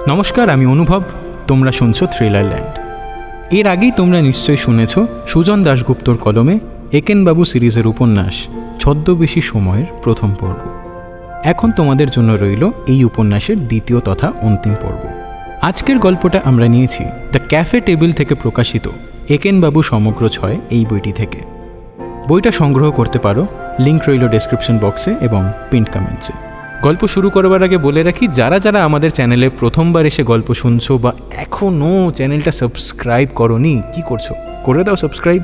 নমস্কার, আমি অনুভব। তোমরা শুনছো থ্রিলার ল্যান্ড। এর আগেই তোমরা নিশ্চয়ই শুনেছ সুজন দাশগুপ্তর কলমে একেনবাবু সিরিজের উপন্যাস ছদ্মবেশী সময়ের প্রথম পর্ব। এখন তোমাদের জন্য রইল এই উপন্যাসের দ্বিতীয় তথা অন্তিম পর্ব। আজকের গল্পটা আমরা নিয়েছি দ্য ক্যাফে টেবিল থেকে প্রকাশিত একেনবাবু সমগ্র 6 এই বইটি থেকে। বইটা সংগ্রহ করতে পারো, লিঙ্ক রইল ডেসক্রিপশন বক্সে এবং পিন্ড কমেন্টসে। গল্প শুরু করবার আগে বলে রাখি, যারা যারা আমাদের চ্যানেলে প্রথমবার এসে গল্প শুনছো বা এখনও চ্যানেলটা সাবস্ক্রাইব করোনি, কি করছো? করে দাও সাবস্ক্রাইব,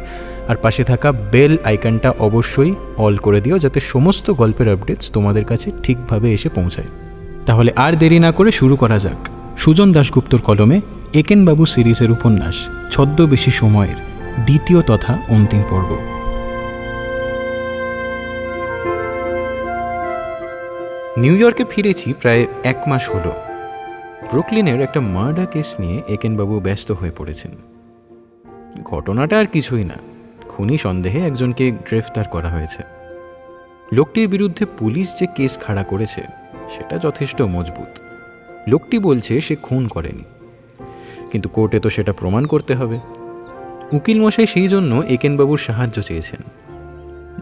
আর পাশে থাকা বেল আইকনটা অবশ্যই অল করে দিও, যাতে সমস্ত গল্পের আপডেটস তোমাদের কাছে ঠিকভাবে এসে পৌঁছায়। তাহলে আর দেরি না করে শুরু করা যাক সুজন দাশগুপ্তর কলমে একেনবাবু সিরিজের উপন্যাস ছদ্মবেশী সময়ের দ্বিতীয় তথা অন্তিম পর্ব। নিউ ইয়র্কে ফিরেছি প্রায় 1 মাস হলো। ব্রুকলিনের একটা মার্ডার কেস নিয়ে একেনবাবু ব্যস্ত হয়ে পড়েছেন। ঘটনাটা আর কিছুই না, খুনি সন্দেহে একজনকে গ্রেফতার করা হয়েছে। লোকটির বিরুদ্ধে পুলিশ যে কেস খাড়া করেছে সেটা যথেষ্ট মজবুত। লোকটি বলছে সে খুন করেনি, কিন্তু কোর্টে তো সেটা প্রমাণ করতে হবে। উকিল মশাই সেই জন্য একেনবাবুর সাহায্য চেয়েছেন।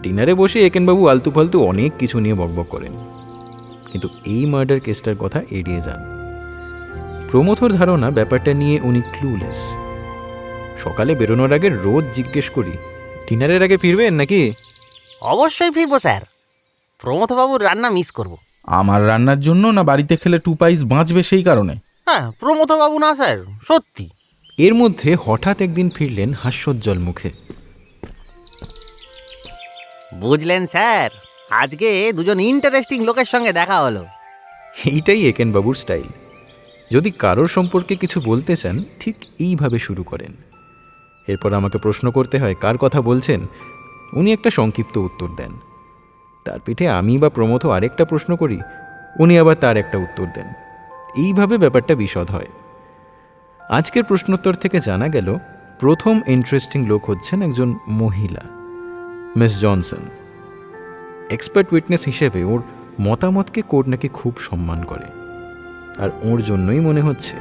ডিনারে বসে একেনবাবু আলতু ফালতু অনেক কিছু নিয়ে বকবক করেন, কিন্তু এই মার্ডার কেসটার কথা এড়িয়ে যান। প্রমথর ধারণা ব্যাপারটা নিয়ে উনি ক্লুলেস। সকালে বেরোনোর আগে রোজ জিজ্ঞেস করি, ডিনারের আগে ফিরবেন নাকি? অবশ্যই ফিরবো স্যার, প্রমথবাবুর রান্না মিস করব। আমার রান্নার জন্য না বাড়িতে খেলে 2 পাইস বাঁচবে সেই কারণে? হ্যাঁ, প্রমথবাবু না স্যার, সত্যি। এর মধ্যে হঠাৎ একদিন ফিরলেন হাস্যোজ্জ্বল মুখে। বুঝলেন স্যার, আজকে দুজন ইন্টারেস্টিং লোকের সঙ্গে দেখা হলো। এইটাই একেনবাবুর স্টাইল। যদি কারোর সম্পর্কে কিছু বলতে চান ঠিক এইভাবে শুরু করেন। এরপর আমাকে প্রশ্ন করতে হয় কার কথা বলছেন। উনি একটা সংক্ষিপ্ত উত্তর দেন। তার পিঠে আমি বা প্রমথ আরেকটা প্রশ্ন করি, উনি আবার তার একটা উত্তর দেন। এইভাবে ব্যাপারটা বিশদ হয়। আজকের প্রশ্নোত্তর থেকে জানা গেল প্রথম ইন্টারেস্টিং লোক হচ্ছেন একজন মহিলা, মিস জনসন। এক্সপার্ট উইটনেস হিসেবে ওর মতামতকে কোর্ট নাকি খুব সম্মান করে, আর ওর জন্যই মনে হচ্ছে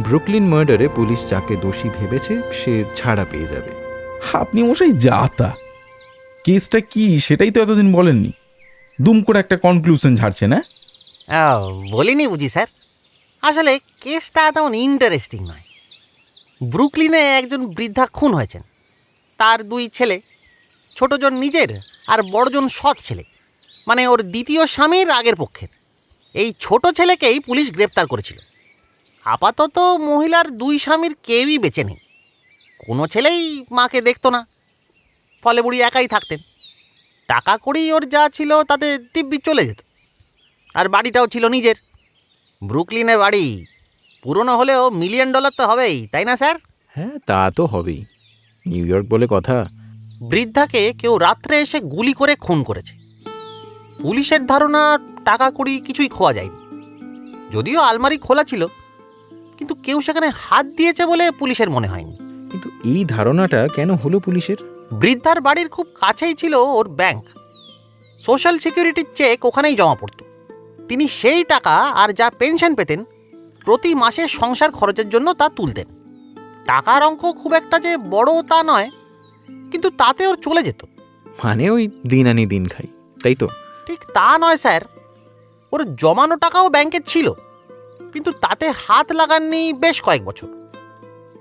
ব্রুকলিন মার্ডারে পুলিশ যাকে দোষী ভেবেছে সে ছাড়া পেয়ে যাবে। আপনি মশাই যা তা, কেসটা কি সেটাই তো এতদিন বলেননি, দুম করে একটা কনক্লুশন ঝাড়ছে না? বলিনি বুঝি স্যার, আসলে কেসটা তেমন ইন্টারেস্টিং নয়। ব্রুকলিনে একজন বৃদ্ধা খুন হয়েছেন। তার 2 ছেলে, ছোটজন নিজের আর বড়জন সৎ ছেলে, মানে ওর দ্বিতীয় স্বামীর আগের পক্ষের। এই ছোট ছেলেকেই পুলিশ গ্রেপ্তার করেছিল। আপাতত মহিলার 2 স্বামীর কেউই বেঁচে নেই। কোনো ছেলেই মাকে দেখতো না, ফলে বুড়ি একাই থাকতেন। টাকা কড়ি ওর যা ছিল তাতে দিব্যি চলে যেত, আর বাড়িটাও ছিল নিজের। ব্রুকলিনে বাড়ি, পুরনো হলেও $1 মিলিয়ন তো হবেই, তাই না স্যার? হ্যাঁ, তা তো হবেই, নিউ ইয়র্ক বলে কথা। বৃদ্ধাকে কেউ রাত্রে এসে গুলি করে খুন করেছে। পুলিশের ধারণা টাকা কড়ি কিছুই খোয়া যায়নি, যদিও আলমারি খোলা ছিল, কিন্তু কেউ সেখানে হাত দিয়েছে বলে পুলিশের মনে হয়নি। কিন্তু এই ধারণাটা কেন হলো পুলিশের? বৃদ্ধার বাড়ির খুব কাছেই ছিল ওর ব্যাংক। সোশ্যাল সিকিউরিটির চেক ওখানেই জমা পড়ত। তিনি সেই টাকা আর যা পেনশন পেতেন প্রতি মাসে সংসার খরচের জন্য তা তুলতেন। টাকার অঙ্ক খুব একটা যে বড় তা নয়, কিন্তু তাতে ওর চলে যেত। মানে ওই দিন আনি দিন খাই, তাই তো? ঠিক তা নয় স্যার, ওর জমানো টাকাও ব্যাংকে ছিল, কিন্তু তাতে হাত লাগাননি বেশ কয়েক বছর।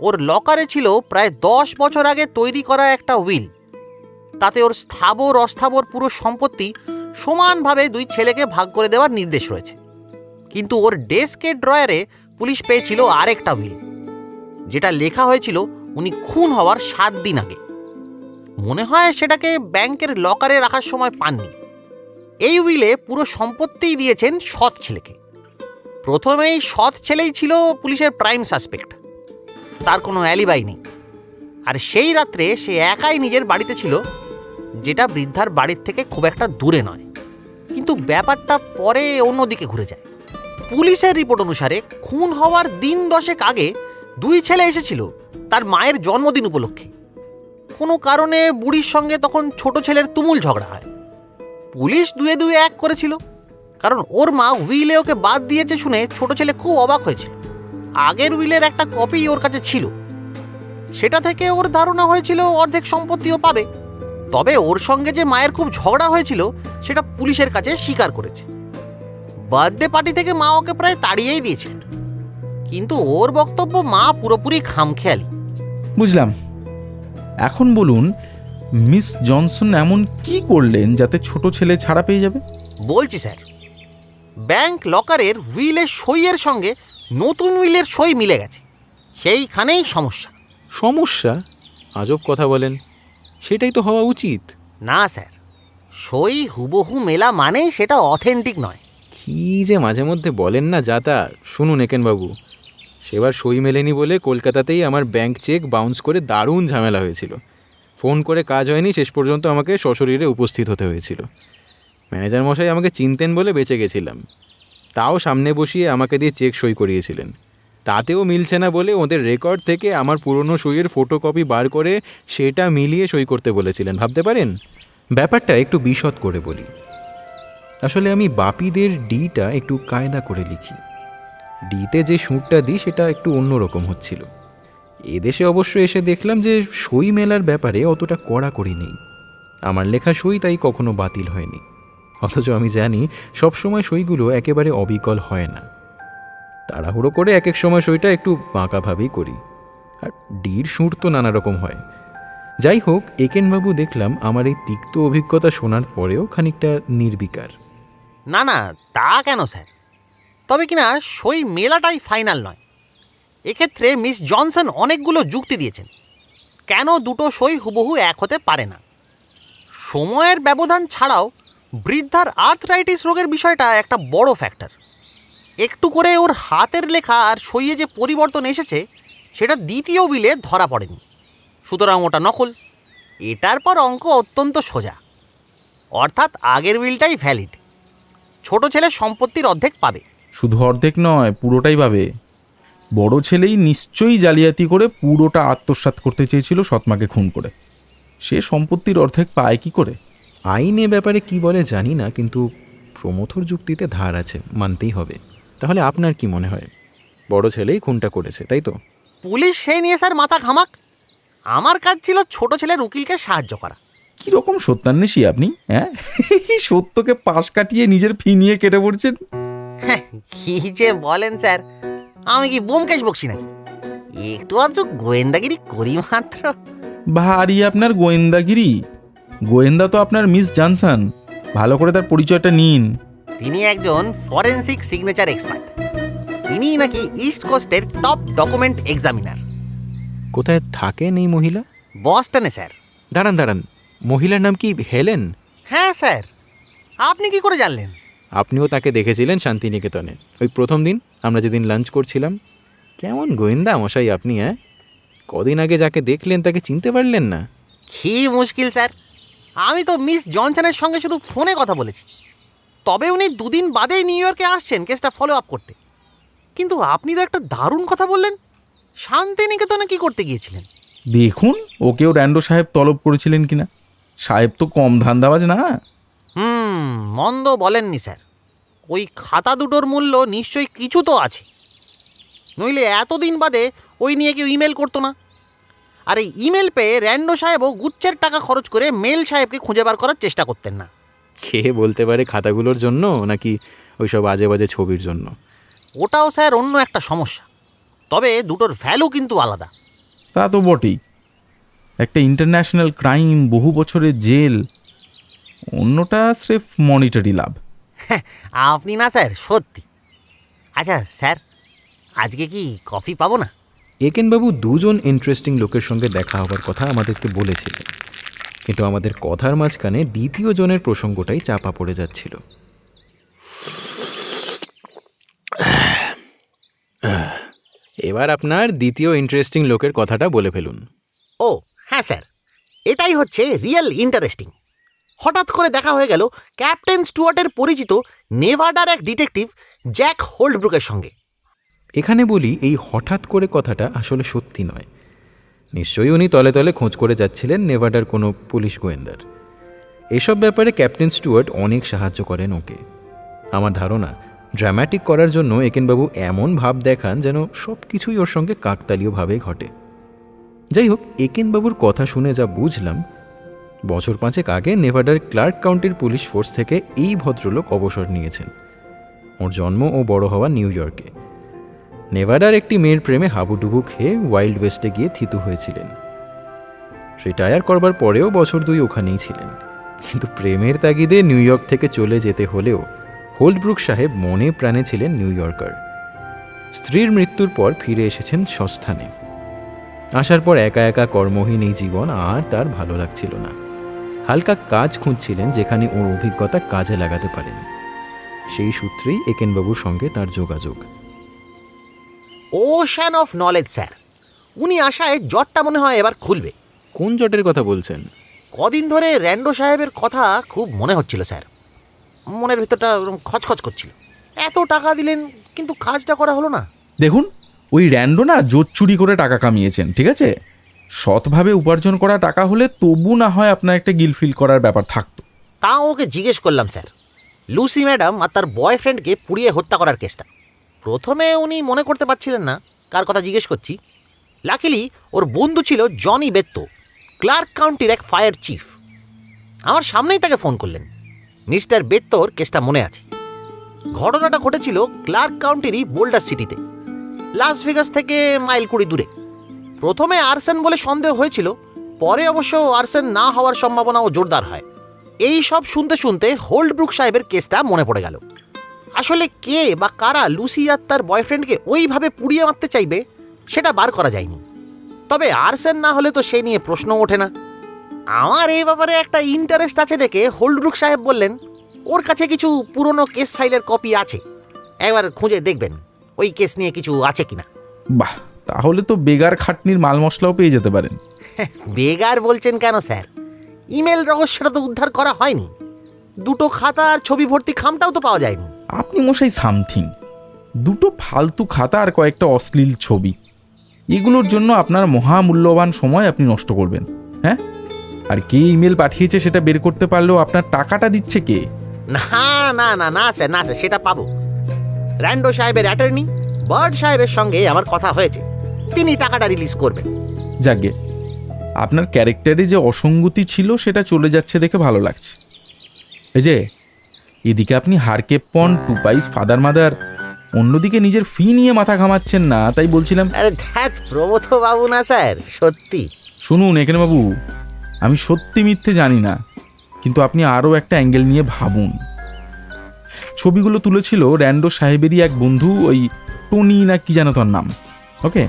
ওর লকারে ছিল প্রায় 10 বছর আগে তৈরি করা একটা উইল। তাতে ওর স্থাবর অস্থাবর পুরো সম্পত্তি সমানভাবে 2 ছেলেকে ভাগ করে দেওয়ার নির্দেশ রয়েছে। কিন্তু ওর ডেস্কের ড্রয়ারে পুলিশ পেয়েছিল আরেকটা উইল, যেটা লেখা হয়েছিল উনি খুন হওয়ার 7 দিন আগে। মনে হয় সেটাকে ব্যাংকের লকারে রাখার সময় পাননি। এই উইলে পুরো সম্পত্তিই দিয়েছেন সৎ ছেলেকে। প্রথমেই সৎ ছেলেই ছিল পুলিশের প্রাইম সাসপেক্ট। তার কোনো অ্যালিবাই নেই, আর সেই রাত্রে সে একাই নিজের বাড়িতে ছিল, যেটা বৃদ্ধার বাড়ির থেকে খুব একটা দূরে নয়। কিন্তু ব্যাপারটা পরে অন্যদিকে ঘুরে যায়। পুলিশের রিপোর্ট অনুসারে খুন হওয়ার দিন 10 আগে 2 ছেলে এসেছিল তার মায়ের জন্মদিন উপলক্ষে। কোনো কারণে বুড়ির সঙ্গে তখন ছোট ছেলের তুমুল ঝগড়া হয়। পুলিশ 2-2 এক করেছিল, কারণ ওর মা উইলে ওকে বাদ দিয়েছে শুনে ছোট ছেলে খুব অবাক হয়েছিল। আগের উইলের একটা কপি ওর কাছে ছিল, সেটা থেকে ওর ধারণা হয়েছিল অর্ধেক সম্পত্তিও পাবে। তবে ওর সঙ্গে যে মায়ের খুব ঝগড়া হয়েছিল সেটা পুলিশের কাছে স্বীকার করেছে। বার্থডে পার্টি থেকে মা ওকে প্রায় তাড়িয়েই দিয়েছিল, কিন্তু ওর বক্তব্য মা পুরোপুরি খামখেয়ালি। বুঝলাম। এখন বলুন, মিস জনসন এমন কি করলেন যাতে ছোট ছেলে ছাড়া পেয়ে যাবে? বলছি স্যার, ব্যাংক লকারের উইলের সইয়ের সঙ্গে নতুন উইলের সই মিলে গেছে, সেইখানেই সমস্যা। সমস্যা? আজব কথা বলেন, সেটাই তো হওয়া উচিত। না স্যার, সই হুবহু মেলা মানেই সেটা অথেন্টিক নয়। কি যে মাঝে মধ্যে বলেন না যা তা। শুনুন একেনবাবু, সেবার সই মেলেনি বলে কলকাতাতেই আমার ব্যাংক চেক বাউন্স করে দারুণ ঝামেলা হয়েছিল। ফোন করে কাজ হয়নি, শেষ পর্যন্ত আমাকে সশরীরে উপস্থিত হতে হয়েছিল। ম্যানেজার মশাই আমাকে চিনতেন বলে বেঁচে গেছিলাম, তাও সামনে বসিয়ে আমাকে দিয়ে চেক সই করিয়েছিলেন। তাতেও মিলছে না বলে ওদের রেকর্ড থেকে আমার পুরনো সইয়ের ফটোকপি বার করে সেটা মিলিয়ে সই করতে বলেছিলেন, ভাবতে পারেন? ব্যাপারটা একটু বিশদ করে বলি। আসলে আমি বাপিদের ডিটা একটু কায়দা করে লিখি। ডিতে যে সুরটা দিই সেটা একটু অন্যরকম হচ্ছিল। এদেশে অবশ্য এসে দেখলাম যে সই মেলার ব্যাপারে অতটা কড়াকড়ি নেই। আমার লেখা সই তাই কখনো বাতিল হয়নি। অথচ আমি জানি সবসময় সইগুলো একেবারে অবিকল হয় না। তাড়াহুড়ো করে এক এক সময় সইটা একটু বাঁকাভাবেই করি, আর ডির সুর তো নানা রকম হয়। যাই হোক, একেনবাবু দেখলাম আমার এই তিক্ত অভিজ্ঞতা শোনার পরেও খানিকটা নির্বিকার। না না, তা কেন স্যার? তবে কিনা সই মেলাটাই ফাইনাল নয়। এক্ষেত্রে মিস জনসন অনেকগুলো যুক্তি দিয়েছেন কেন দুটো সই হুবহু এক হতে পারে না। সময়ের ব্যবধান ছাড়াও বৃদ্ধার আর্থরাইটিস রোগের বিষয়টা একটা বড় ফ্যাক্টর। একটু করে ওর হাতের লেখা আর সইয়ে যে পরিবর্তন এসেছে সেটা দ্বিতীয় বিলে ধরা পড়েনি, সুতরাং ওটা নকল। এটার পর অঙ্ক অত্যন্ত সোজা, অর্থাৎ আগের বিলটাই ভ্যালিড। ছোট ছেলে সম্পত্তির অর্ধেক পাবে। শুধু অর্ধেক নয়, পুরোটাই পাবে। বড় ছেলেই নিশ্চয়ই জালিয়াতি করে পুরোটা আত্মসাৎ করতে চেয়েছিল সৎমাকে খুন করে। সে সম্পত্তির অর্ধেক পায় কি করে? আইনে ব্যাপারে কি বলে জানি না, কিন্তু প্রমথর যুক্তিতে ধার আছে, মানতেই হবে। তাহলে আপনার কি মনে হয় বড় ছেলেই খুনটা করেছে, তাই তো? পুলিশ সেই নিয়ে স্যার মাথা ঘামাক। আমার কাজ ছিল ছোট ছেলের উকিলকে সাহায্য করা। কিরকম সত্যান্বেষী আপনি, হ্যাঁ? সত্যকে পাশ কাটিয়ে নিজের ফি নিয়ে কেটে পড়ছেন। কি যে বলেন স্যার, আমি কি ব্যোমকেশ বকছি নাকি? একটু আধটু গোয়েন্দাগিরি করি মাত্র। ভারী আপনার গোয়েন্দাগিরি। গোয়েন্দা তো আপনার মিস জনসন। ভালো করে তার পরিচয়টা নিন। তিনি একজন ফরেন্সিক সিগনেচার এক্সপার্ট। তিনি নাকি ইস্ট কোস্টের টপ ডকুমেন্ট এক্সামিনার। কোথায় থাকেন এই মহিলা? বস্টনে স্যার। দাঁড়ান দাঁড়ান, মহিলার নাম কি হেলেন? হ্যাঁ স্যার, আপনি কি করে জানলেন? আপনিও তাকে দেখেছিলেন শান্তিনিকেতনে ওই প্রথম দিন আমরা যেদিন লাঞ্চ করছিলাম। কেমন গোয়েন্দা মশাই আপনি, হ্যাঁ? কদিন আগে যাকে দেখলেন তাকে চিনতে পারলেন না? কি মুশকিল স্যার, আমি তো মিস জনসনের সঙ্গে শুধু ফোনে কথা বলেছি। তবে উনি দুদিন বাদেই নিউ ইয়র্কে আসছেন কেসটা ফলো আপ করতে। কিন্তু আপনি তো একটা দারুণ কথা বললেন, শান্তিনিকেতনে কি করতে গিয়েছিলেন? দেখুন ওকেও র্যান্ডো সাহেব তলব করেছিলেন কিনা। সাহেব তো কম ধান্দাবাজ না। মন্দ বলেননি স্যার। ওই খাতা দুটোর মূল্য নিশ্চয়ই কিছু তো আছে, নইলে এতদিন বাদে ওই নিয়ে কেউ ইমেল করতো না। আর এই ইমেল পেয়ে র্যান্ডো সাহেবও গুচ্ছের টাকা খরচ করে মেল সাহেবকে খুঁজে বার করার চেষ্টা করতেন না। কে বলতে পারে খাতাগুলোর জন্য নাকি ওইসব আজে বাজে ছবির জন্য? ওটাও স্যার অন্য একটা সমস্যা, তবে দুটোর ভ্যালু কিন্তু আলাদা। তা তো বটেই। একটা ইন্টারন্যাশনাল ক্রাইম, বহু বছরের জেল, অন্যটা স্রেফ মনিটারি লাভ। আপনি না স্যার, সত্যি। আচ্ছা স্যার, আজকে কি কফি পাবো না? একেনবাবু দুজন ইন্টারেস্টিং লোকের সঙ্গে দেখা হবার কথা আমাদেরকে বলেছিলেন, কিন্তু আমাদের কথার মাঝখানে দ্বিতীয় জনের প্রসঙ্গটাই চাপা পড়ে যাচ্ছিল। এবার আপনার দ্বিতীয় ইন্টারেস্টিং লোকের কথাটা বলে ফেলুন। ও হ্যাঁ স্যার, এটাই হচ্ছে রিয়েল ইন্টারেস্টিং। হঠাৎ করে দেখা হয়ে গেল ক্যাপ্টেন স্টুয়ার্টের পরিচিত নেভাডার এক ডিটেকটিভ জ্যাক হোল্ডব্রুকের সঙ্গে। এখানে বলি, এই হঠাৎ করে কথাটা আসলে সত্যি নয়। নিশ্চয়ই উনি তলে তলে খোঁজ করে যাচ্ছিলেন নেভাডার কোনো পুলিশ গোয়েন্দার। এসব ব্যাপারে ক্যাপ্টেন স্টুয়ার্ট অনেক সাহায্য করেন ওকে। আমার ধারণা ড্রামাটিক করার জন্য একেনবাবু এমন ভাব দেখান যেন সব কিছুই ওর সঙ্গে কাকতালীয়ভাবে ঘটে। যাই হোক, একেনবাবুর কথা শুনে যা বুঝলাম, বছর 5 আগে নেভাডার ক্লার্ক কাউন্টির পুলিশ ফোর্স থেকে এই ভদ্রলোক অবসর নিয়েছেন। ওর জন্ম ও বড় হওয়া নিউ ইয়র্কে। নেভাডার একটি মেয়ের প্রেমে হাবুডুবু খেয়ে ওয়াইল্ড ওয়েস্টে গিয়ে থিতু হয়েছিলেন। রিটায়ার করবার পরেও বছর 2 ওখানেই ছিলেন। কিন্তু প্রেমের তাগিদে নিউ ইয়র্ক থেকে চলে যেতে হলেও হোল্ডব্রুক সাহেব মনে প্রাণে ছিলেন নিউ ইয়র্কার। স্ত্রীর মৃত্যুর পর ফিরে এসেছেন স্বস্থানে। আসার পর একা একা কর্মহীন এই জীবন আর তার ভালো লাগছিল না। হালকা কাজ খুঁজছিলেন যেখানে ওর অভিজ্ঞতা কাজে লাগাতে পারেন। সেই সূত্রেই একেনবাবুর সঙ্গে তার যোগাযোগ। Ocean of knowledge sir. উনি আশায় জটটা মনে হয় এবার খুলবে। কোন জটের কথা বলছেন? কদিন ধরে র্যান্ডো সাহেবের কথা খুব মনে হচ্ছিল স্যার। মনের ভেতরটা খচখচ করছিল। এত টাকা দিলেন কিন্তু কাজটা করা হলো না। দেখুন, ওই র্যান্ডো না জোর চুরি করে টাকা কামিয়েছেন, ঠিক আছে? সৎভাবে উপার্জন করা টাকা হলে তবু না হয় আপনার একটা গিলফিল করার ব্যাপার থাকতো। তা ওকে জিজ্ঞেস করলাম স্যার, লুসি ম্যাডাম আর তার বয়ফ্রেন্ডকে পুড়িয়ে হত্যা করার কেসটা। প্রথমে উনি মনে করতে পারছিলেন না কার কথা জিজ্ঞেস করছি। লাকিলি ওর বন্ধু ছিল জনি বেত্তো, ক্লার্ক কাউন্টির এক ফায়ার চিফ। আমার সামনেই তাকে ফোন করলেন। মিস্টার বেত্তোর কেসটা মনে আছে। ঘটনাটা ঘটেছিল ক্লার্ক কাউন্টিরই বোল্ডার সিটিতে, লাস ভেগাস থেকে মাইল 20 দূরে। প্রথমে আর্সেন বলে সন্দেহ হয়েছিল, পরে অবশ্য আর্সেন না হওয়ার সম্ভাবনাও জোরদার হয়। এই সব শুনতে শুনতে হোল্ডব্রুক সাহেবের কেসটা মনে পড়ে গেল। আসলে কে বা কারা লুসি আর তার বয়ফ্রেন্ডকে ওইভাবে পুড়িয়ে মারতে চাইবে সেটা বার করা যায়নি। তবে আর্সেন না হলে তো সেই নিয়ে প্রশ্ন ওঠে না। আমার এই ব্যাপারে একটা ইন্টারেস্ট আছে দেখে হোল্ডব্রুক সাহেব বললেন ওর কাছে কিছু পুরনো কেস ফাইলের কপি আছে, একবার খুঁজে দেখবেন ওই কেস নিয়ে কিছু আছে কিনা। বাহ, তাহলে তো বেগার খাটনির মাল মশলাও পেয়ে যেতে পারেন। বেগার বলছেন কেন স্যার? ইমেল রহস্যটা তো উদ্ধার করা হয়নি। 2 খাতা আর ছবি ভর্তি খামটাও তো পাওয়া যায়নি। আপনি মশাই সামথিং। 2 ফালতু খাতা আর কয়েকটা অশ্লীল ছবি, এগুলোর জন্য আপনার মহামূল্যবান সময় আপনি নষ্ট করবেন? হ্যাঁ, আর কে ইমেল পাঠিয়েছে সেটা বের করতে পারলেও আপনার টাকাটা দিচ্ছে কে? না না না না স্যার, না স্যার, সেটা পাবো। র্যান্ডো সাহেবের অ্যাটর্নি বার্ড সাহেবের সঙ্গে আমার কথা হয়েছে, তিনি টাকাটা রিলিজ করবেন। যাকে আপনার ক্যারেক্টারে যে অসঙ্গতি ছিল সেটা চলে যাচ্ছে দেখে ভালো লাগছে। এই যে এদিকে আপনি হারকেপন, টুপাইস, ফাদার মাদার, অন্যদিকে নিজের ফি নিয়ে মাথা ঘামাচ্ছেন না, তাই বলছিলাম। আরে ধ্যাত প্রবোধ বাবু না স্যার, সত্যি। শুনুন একেনবাবু, আমি সত্যি মিথ্যে জানি না, কিন্তু আপনি আরও একটা অ্যাঙ্গেল নিয়ে ভাবুন। ছবিগুলো তুলেছিল র্যান্ডো সাহেবেরই এক বন্ধু, ওই টনি না কি যেন তার নাম। ওকে,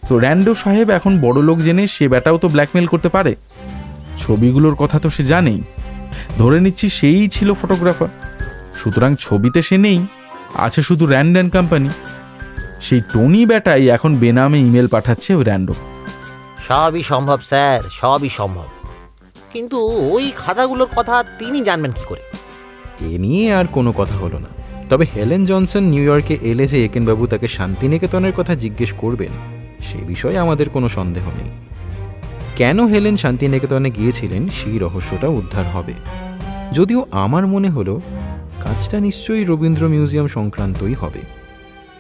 তো র্যান্ডো সাহেব এখন বড় লোক জেনে সে ব্যাটাও তো ব্ল্যাকমেল করতে পারে। ছবিগুলোর কথা তো সে জানেই। ধরে নিচ্ছি সেই ছিল ফটোগ্রাফার, সুতরাং ছবিতে সে নেই, আছে শুধু র্যান্ড অ্যান্ড কোম্পানি। সেই টনি ব্যাটাই এখন বেনামে ইমেল পাঠাচ্ছে ওই র্যান্ডো। সবই সম্ভব স্যার, সবই সম্ভব, কিন্তু ওই খাতাগুলোর কথা তিনি জানবেন কি করে? এ নিয়ে আর কোনো কথা হলো না। তবে হেলেন জনসন নিউ ইয়র্কে এলে যে একেনবাবু তাকে শান্তিনিকেতনের কথা জিজ্ঞেস করবেন সে বিষয়ে আমাদের কোনো সন্দেহ নেই। কেন হেলেন শান্তিনিকেতনে গিয়েছিলেন সেই রহস্যটা উদ্ধার হবে। যদিও আমার মনে হলো কাজটা নিশ্চয়ই রবীন্দ্র মিউজিয়াম সংক্রান্তই হবে।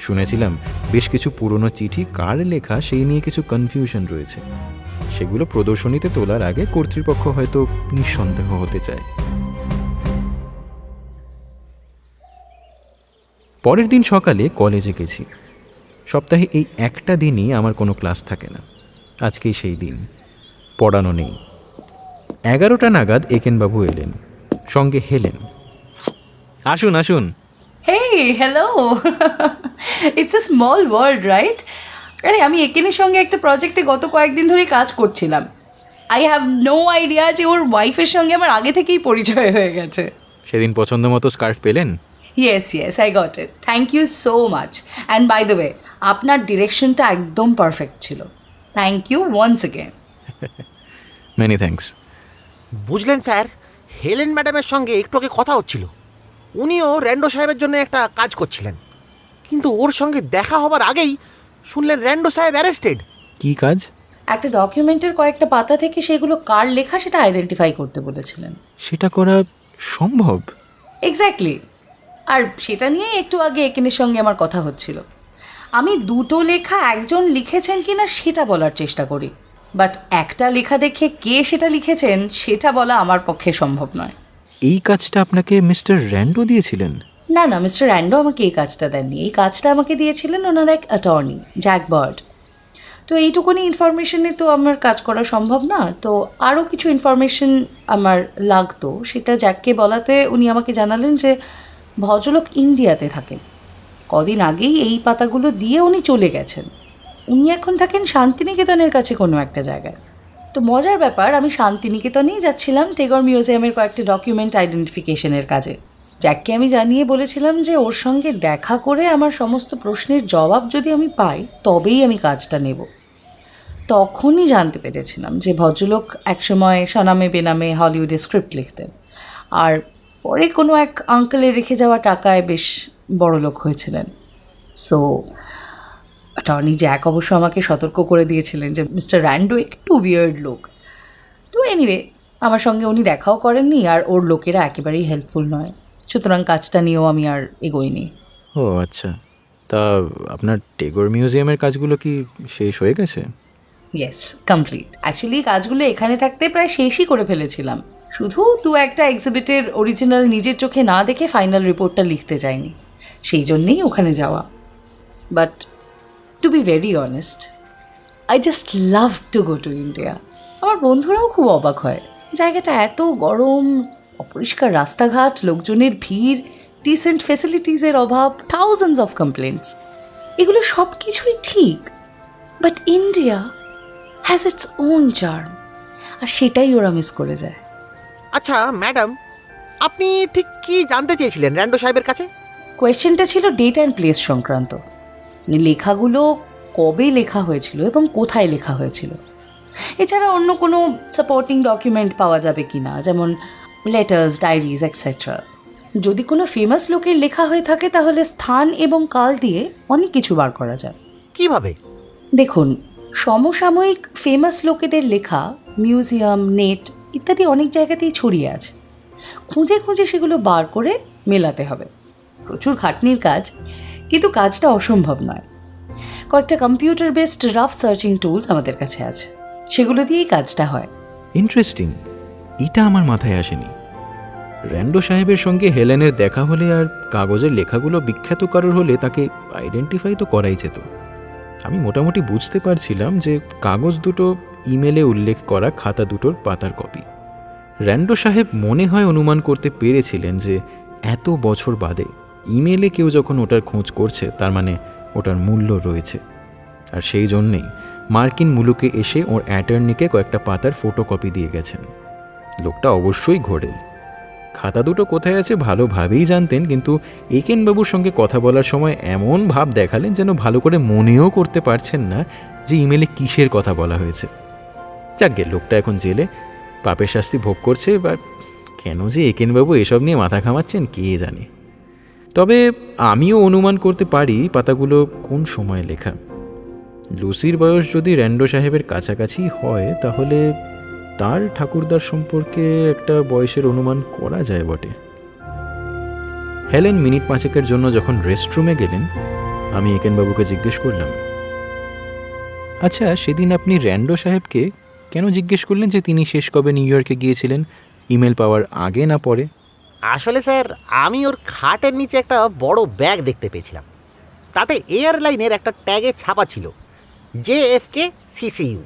শুনেছিলাম বেশ কিছু পুরনো চিঠি কার লেখা সেই নিয়ে কিছু কনফিউশন রয়েছে। সেগুলো প্রদর্শনীতে তোলার আগে কর্তৃপক্ষ হয়তো নিঃসন্দেহ হতে চায়। পরের দিন সকালে কলেজে গেছি। সপ্তাহে এই একটা দিনই আমার কোনো ক্লাস থাকে না। আজকেই সেই দিন। পড়ানো নেই। 11টা নাগাদ একেনবাবু এলেন, সঙ্গে হেলেন। আসুন আসুন। Hey, hello. It's a small world, right? আরে আমি একেনের সঙ্গে একটা প্রজেক্টে গত কয়েকদিন ধরেই কাজ করছিলাম। আই হ্যাভ নো আইডিয়া যে ওর ওয়াইফের সঙ্গে আমার আগে থেকেই পরিচয় হয়ে গেছে। সেদিন পছন্দ মতো স্কার্ফ পেলেন? Yes, I got it. Thank you so much. And by the way, আপনার ডিরেকশনটা একদম পারফেক্ট ছিল। Thank you once again. Many thanks. বুঝলেন স্যার, হেলেন ম্যাডামের সঙ্গে একটু আগে কথা হচ্ছিল। উনিও র্যান্ডো সাহেবের জন্য একটা কাজ করছিলেন, কিন্তু ওর সঙ্গে দেখা হবার আগেই শুনলেন র্যান্ডো সাহেব অ্যারেস্টেড। কি কাজ? একটা ডকুমেন্টের কয়েকটা পাতা থেকে সেগুলো কার লেখা সেটা আইডেন্টিফাই করতে বলেছিলেন। সেটা করা সম্ভব? এক্স্যাক্টলি। আর সেটা নিয়েই একটু আগে একেনের সঙ্গে আমার কথা হচ্ছিল। আমি দুটো লেখা একজন লিখেছেন কি না সেটা বলার চেষ্টা করি, বাট একটা লেখা দেখে কে সেটা লিখেছেন সেটা বলা আমার পক্ষে সম্ভব নয়। এই কাজটা আপনাকে মিস্টার র্যান্ডো দিয়েছিলেন? না না, মিস্টার র্যান্ডো আমাকে এই কাজটা দেননি। এই কাজটা আমাকে দিয়েছিলেন ওনার এক অ্যাটর্নি, জ্যাক বার্ড। তো এইটুকুনি ইনফরমেশনে তো আমার কাজ করা সম্ভব না, তো আরও কিছু ইনফরমেশন আমার লাগতো। সেটা জ্যাককে বলাতে উনি আমাকে জানালেন যে ভদ্রলোক ইন্ডিয়াতে থাকেন। কদিন আগেই এই পাতাগুলো দিয়ে উনি চলে গেছেন। উনি এখন থাকেন শান্তিনিকেতনের কাছে কোনো একটা জায়গায়। তো মজার ব্যাপার, আমি শান্তিনিকেতনেই যাচ্ছিলাম টেগর মিউজিয়ামের কয়েকটা ডকুমেন্ট আইডেন্টিফিকেশনের কাজে। জ্যাককে আমি জানিয়ে বলেছিলাম যে ওর সঙ্গে দেখা করে আমার সমস্ত প্রশ্নের জবাব যদি আমি পাই তবেই আমি কাজটা নেব। তখনই জানতে পেরেছিলাম যে ভদ্রলোক একসময় স্বনামে বেনামে হলিউডে স্ক্রিপ্ট লিখতেন, আর পরে কোনো এক আঙ্কেলের রেখে যাওয়া টাকায় বেশ বড়লোক হয়েছিলেন। সো অ্যাটর্নি জ্যাক অবশ্য আমাকে সতর্ক করে দিয়েছিলেন যে মিস্টার র্যান্ডো একটু উইয়ার্ড লোক। তো এনিওয়ে, আমার সঙ্গে উনি দেখাও করেননি, আর ওর লোকেরা একেবারেই হেল্পফুল নয়। সুতরাং কাজটা নিয়েও আমি আর এগোইনি। ও আচ্ছা, তা আপনার টেগর মিউজিয়ামের কাজগুলো কি শেষ হয়ে গেছে? Yes, complete. অ্যাকচুয়ালি কাজগুলো এখানে থাকতে প্রায় শেষই করে ফেলেছিলাম, শুধু দু একটা এক্সিবিটের অরিজিনাল নিজের চোখে না দেখে ফাইনাল রিপোর্টটা লিখতে যাইনি, সেই জন্যেই ওখানে যাওয়া। But to be very honest, I just love to go to India. আমার বন্ধুরাও খুব অবাক হয়, জায়গাটা এত গরম, অপরিষ্কার রাস্তাঘাট, লোকজনের ভিড়, ডিসেন্ট ফেসিলিটিসের অভাব, থাউজেন্ডস অফ কমপ্লেন্টস, এগুলো সব কিছুই ঠিক, but India has its own charm, আর সেটাই ওরা মিস করে যায়। আচ্ছা ম্যাডাম, আপনি ঠিক কি জানতে চেয়েছিলেন র্যান্ডো সাহেবের কাছে? কোয়েশ্চেনটা ছিল ডেট অ্যান্ড প্লেস সংক্রান্ত। লেখাগুলো কবে লেখা হয়েছিল এবং কোথায় লেখা হয়েছিল, এছাড়া অন্য কোনো সাপোর্টিং ডকুমেন্ট পাওয়া যাবে কি না, যেমন লেটার্স, ডায়েরিজ এটসেট্রা। যদি কোনো ফেমাস লোকের লেখা হয়ে থাকে তাহলে স্থান এবং কাল দিয়ে অনেক কিছু বার করা যায়। কিভাবে? দেখুন, সমসাময়িক ফেমাস লোকেদের লেখা মিউজিয়াম, নেট ইত্যাদি অনেক জায়গাতেই ছড়িয়ে আছে। খুঁজে খুঁজে সেগুলো বার করে মেলাতে হবে। প্রচুর খাটনির কাজ, কিন্তু কাজটা অসম্ভব নয়। কয়েকটা computer based rough searching tools আমাদের কাছে আছে, সেগুলো দিয়েই কাজটা হয়। ইন্টারেস্টিং, এটা আমার মাথায় আসেনি। র্যান্ডো সাহেবের সঙ্গে হেলেনের দেখা হলে আর কাগজের লেখাগুলো বিখ্যাত কারোর হলে তাকে আইডেন্টিফাই তো করাই যেত। আমি মোটামুটি বুঝতে পারছিলাম যে কাগজ দুটো ইমেলে উল্লেখ করা খাতা দুটোর পাতার কপি। র্যান্ডো সাহেব মনে হয় অনুমান করতে পেরেছিলেন যে এত বছর বাদে ইমেলে কেউ যখন ওটার খোঁজ করছে তার মানে ওটার মূল্য রয়েছে, আর সেই জন্যেই মার্কিন মুলুকে এসে ওর অ্যাটর্নিকে কয়েকটা পাতার ফটোকপি দিয়ে গেছেন। লোকটা অবশ্যই ঘোরেল। খাতা দুটো কোথায় আছে ভালোভাবেই জানতেন, কিন্তু একেনবাবুর সঙ্গে কথা বলার সময় এমন ভাব দেখালেন যেন ভালো করে মনেও করতে পারছেন না যে ইমেলে কিসের কথা বলা হয়েছে। যাকগে, লোকটা এখন জেলে পাপের শাস্তি ভোগ করছে, বা কেন যে একেনবাবু এসব নিয়ে মাথা ঘামাচ্ছেন কে জানে। তবে আমিও অনুমান করতে পারি পাতাগুলো কোন সময় লেখা। লুসির বয়স যদি র্যান্ডো সাহেবের কাছাকাছি হয় তাহলে তার ঠাকুরদার সম্পর্কে একটা বয়সের অনুমান করা যায় বটে। হেলেন মিনিট পাঁচেকের জন্য যখন রেস্টরুমে গেলেন, আমি একেনবাবুকে জিজ্ঞেস করলাম, আচ্ছা সেদিন আপনি র্যান্ডো সাহেবকে কেন জিজ্ঞেস করলেন যে তিনি শেষ কবে নিউ ইয়র্কে গিয়েছিলেন, ইমেল পাওয়ার আগে না পরে? আসলে স্যার, আমি ওর খাটের নিচে একটা বড় ব্যাগ দেখতে পেয়েছিলাম। তাতে এয়ারলাইনের একটা ট্যাগে ছাপা ছিল JFK CCU,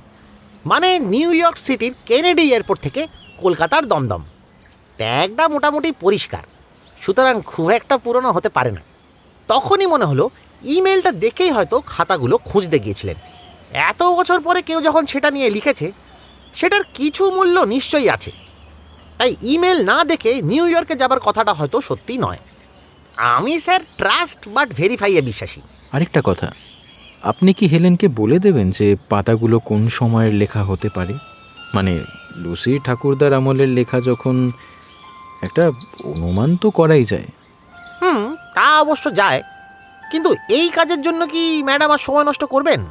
মানে নিউ ইয়র্ক সিটির কেনেডি এয়ারপোর্ট থেকে কলকাতার দমদম। ট্যাগটা মোটামুটি পরিষ্কার, সুতরাং খুব একটা পুরনো হতে পারে না। তখনই মনে হলো ইমেলটা দেখেই হয়তো খাতাগুলো খুঁজতে গিয়েছিলেন। এত বছর পরে কেউ যখন সেটা নিয়ে লিখেছে, সেটার কিছু মূল্য নিশ্চয়ই আছে। তাই ইমেল না দেখে নিউ ইয়র্কে যাবার কথাটা হয়তো সত্যি নয়। আমি স্যার ট্রাস্ট বাট ভেরিফাইয়ে বিশ্বাসী। আরেকটা কথা, আপনি কি হেলেনকে বলে দেবেন যে পাতাগুলো কোন সময়ের লেখা হতে পারে? মানে লুসি ঠাকুরদার আমলের লেখা যখন, একটা অনুমান তো করাই যায়। তা অবশ্য যায়, কিন্তু এই কাজের জন্য কি ম্যাডাম আর সময় নষ্ট করবেন?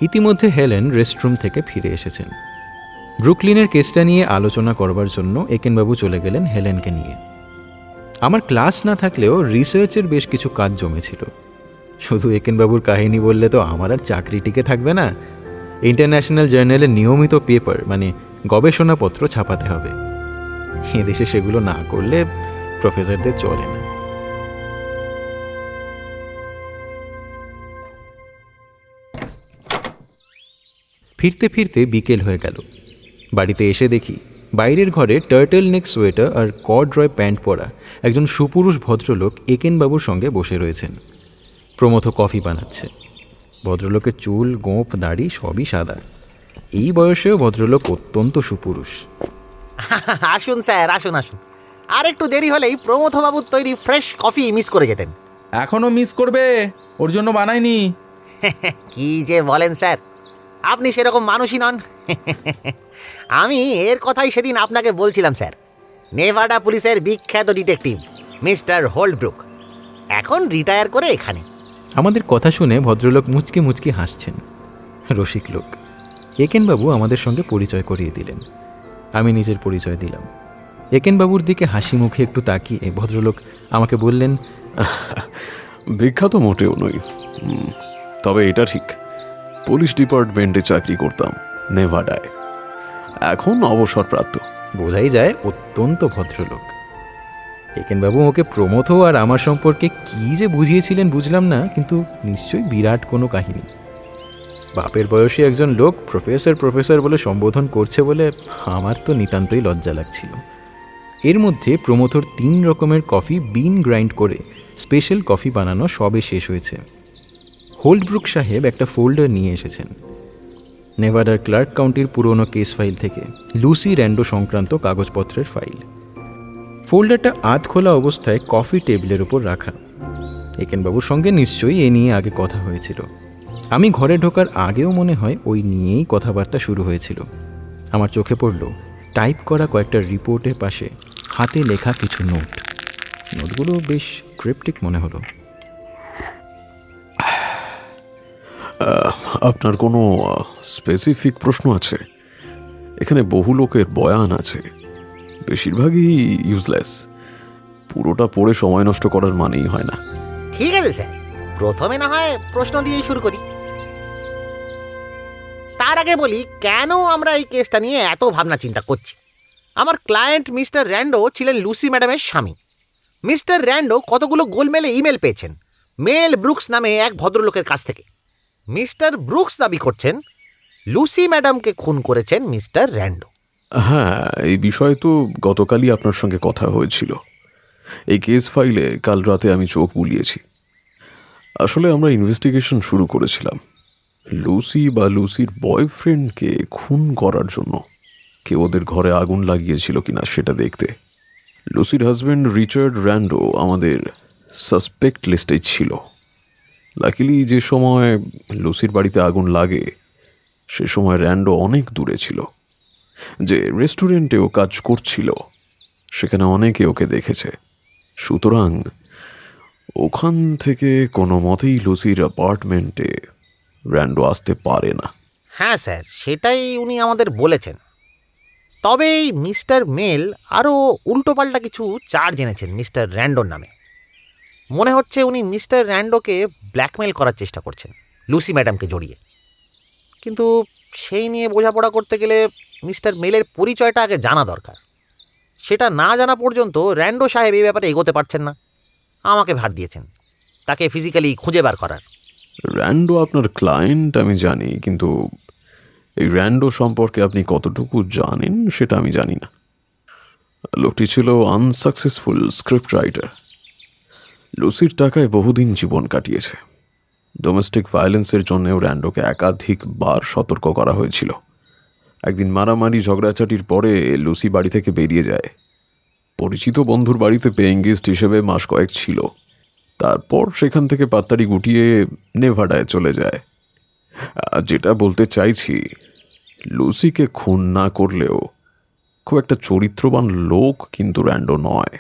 ইতিমধ্যে হেলেন রেস্টরুম থেকে ফিরে এসেছেন। ব্রুকলিনের কেসটা নিয়ে আলোচনা করবার জন্য একেনবাবু চলে গেলেন হেলেনকে নিয়ে। আমার ক্লাস না থাকলেও রিসার্চের বেশ কিছু কাজ জমেছিল। শুধু একেনবাবুর কাহিনী বললে তো আমার আর চাকরি টিকে থাকবে না। ইন্টারন্যাশনাল জার্নালে নিয়মিত পেপার মানে গবেষণাপত্র ছাপাতে হবে। এদেশে সেগুলো না করলে প্রফেসরদের চলে না। ফিরতে ফিরতে বিকেল হয়ে গেল। বাড়িতে এসে দেখি বাইরের ঘরে টার্টেল নেক সোয়েটার আর কর্ডরয় প্যান্ট পরা একজন সুপুরুষ ভদ্রলোক একেনবাবুর সঙ্গে বসে রয়েছেন। প্রমথ কফি বানাচ্ছে। ভদ্রলোকের চুল, গোঁফ, দাড়ি সবই সাদা। এই বয়সেও ভদ্রলোক অত্যন্ত সুপুরুষ। আসুন স্যার, আসুন আসুন। আর একটু দেরি হলেই প্রমথবাবুর তৈরি ফ্রেশ কফি মিস করে যেতেন। এখনো মিস করবে, ওর জন্য বানাইনি। কি যে বলেন স্যার, আপনি সেরকম মানুষই নন। আমি এর কথাই সেদিন আপনাকে বলছিলাম স্যার। নেভাডা পুলিশের বিখ্যাত ডিটেকটিভ মিস্টার হোল্ডব্রুক এখন রিটায়ার করে এখানে। আমাদের কথা শুনে ভদ্রলোক মুচকে মুচকে হাসছেন। রসিক লোক। একেনবাবু আমাদের সঙ্গে পরিচয় করিয়ে দিলেন। আমি নিজের পরিচয় দিলাম। একেনবাবুর দিকে হাসি মুখে একটু তাকিয়ে ভদ্রলোক আমাকে বললেন, বিখ্যাত মোটেও নই, তবে এটা ঠিক, পুলিশ ডিপার্টমেন্টে চাকরি করতাম নেভাডায়, এখন অবসরপ্রাপ্ত। বোঝাই যায় অত্যন্ত ভদ্রলোক। একেনবাবু ওকে প্রমথ আর আমার সম্পর্কে কী যে বুঝিয়েছিলেন বুঝলাম না, কিন্তু নিশ্চয়ই বিরাট কোনো কাহিনী। বাপের বয়সী একজন লোক প্রফেসর প্রফেসর বলে সম্বোধন করছে বলে আমার তো নিতান্তই লজ্জা লাগছিল। এর মধ্যে প্রমথর 3 রকমের কফি বিন গ্রাইন্ড করে স্পেশাল কফি বানানো সবে শেষ হয়েছে। হোল্ডব্রুক সাহেব একটা ফোল্ডার নিয়ে এসেছেন। নেভাডার ক্লার্ক কাউন্টির পুরনো কেস ফাইল থেকে লুসি র্যান্ডো সংক্রান্ত কাগজপত্রের ফাইল। ফোল্ডারটা আধ খোলা অবস্থায় কফি টেবিলের উপর রাখা। একেনবাবুর সঙ্গে নিশ্চয়ই এ নিয়ে আগে কথা হয়েছিল। আমি ঘরে ঢোকার আগেও মনে হয় ওই নিয়েই কথাবার্তা শুরু হয়েছিল। আমার চোখে পড়ল টাইপ করা কয়েকটা রিপোর্টের পাশে হাতে লেখা কিছু নোট। নোটগুলো বেশ ক্রিপ্টিক মনে হলো। আপনার কোনো স্পেসিফিক প্রশ্ন আছে? এখানে বহু লোকের বয়ান আছে, বেশিরভাগই ইউজলেস। পুরোটা পড়ে সময় নষ্ট করার মানেই হয় না। ঠিক আছে স্যার, প্রথমে না হয় প্রশ্ন দিয়েই শুরু করি। তার আগে বলি কেন আমরা এই কেসটা নিয়ে এত ভাবনা চিন্তা করছি। আমার ক্লায়েন্ট মিস্টার র্যান্ডো ছিলেন লুসি ম্যাডামের স্বামী। মিস্টার র্যান্ডো কতগুলো গোলমেলে ইমেল পেয়েছেন মেল ব্রুকস নামে এক ভদ্রলোকের কাছ থেকে। মিস্টার ব্রুকস দাবি করছেন লুসি ম্যাডামকে খুন করেছেন মিস্টার র্যান্ডো। হ্যাঁ, এই বিষয়ে তো গতকালই আপনার সঙ্গে কথা হয়েছিল। এই কেস ফাইলে কাল রাতে আমি চোখ বুলিয়েছি। আসলে আমরা ইনভেস্টিগেশন শুরু করেছিলাম লুসি বা লুসির বয়ফ্রেন্ডকে খুন করার জন্য। কেউ ওদের ঘরে আগুন লাগিয়েছিল কিনা সেটা দেখতে। লুসির হাজব্যান্ড রিচার্ড র্যান্ডো আমাদের সাসপেক্ট লিস্টে ছিল। লাকিলি যে সময় লুসির বাড়িতে আগুন লাগে সে সময় র্যান্ডো অনেক দূরে ছিল। যে রেস্টুরেন্টেও কাজ করছিল সেখানে অনেকে ওকে দেখেছে। সুতরাং ওখান থেকে কোনো মতেই লুসির অ্যাপার্টমেন্টে র্যান্ডো আসতে পারে না। হ্যাঁ স্যার, সেটাই উনি আমাদের বলেছেন। তবে এই মিস্টার মেল আরও উল্টোপাল্টা কিছু চার্জ এনেছেন মিস্টার র্যান্ডোর নামে। মনে হচ্ছে উনি মিস্টার র্যান্ডোকে ব্ল্যাকমেল করার চেষ্টা করছেন লুসি ম্যাডামকে জড়িয়ে। কিন্তু সেই নিয়ে বোঝাপড়া করতে গেলে মিস্টার মেলের পরিচয়টা আগে জানা দরকার। সেটা না জানা পর্যন্ত র্যান্ডো সাহেব এই ব্যাপারে এগোতে পারছেন না। আমাকে ভার দিয়েছেন তাকে ফিজিক্যালি খুঁজে বার করার। র্যান্ডো আপনার ক্লায়েন্ট আমি জানি, কিন্তু এই র্যান্ডো সম্পর্কে আপনি কতটুকু জানেন সেটা আমি জানি না। লোকটি ছিল আনসাকসেসফুল স্ক্রিপ্ট রাইটার। লুসির টাকায় বহুদিন জীবন কাটিয়েছে। ডোমেস্টিক ভায়োলেন্সের জন্যও র্যান্ডোকে একাধিকবার সতর্ক করা হয়েছিল। একদিন মারামারি ঝগড়াঝাটির পরে লুসি বাড়ি থেকে বেরিয়ে যায়। পরিচিত বন্ধুর বাড়িতে পেইং গেস্ট হিসেবে মাস কয়েক ছিল। তারপর সেখান থেকে পাত্তাড়ি গুটিয়ে নেভাডায় চলে যায়। যেটা বলতে চাইছি, লুসিকে খুন না করলেও খুব একটা চরিত্রবান লোক কিন্তু র্যান্ডো নয়।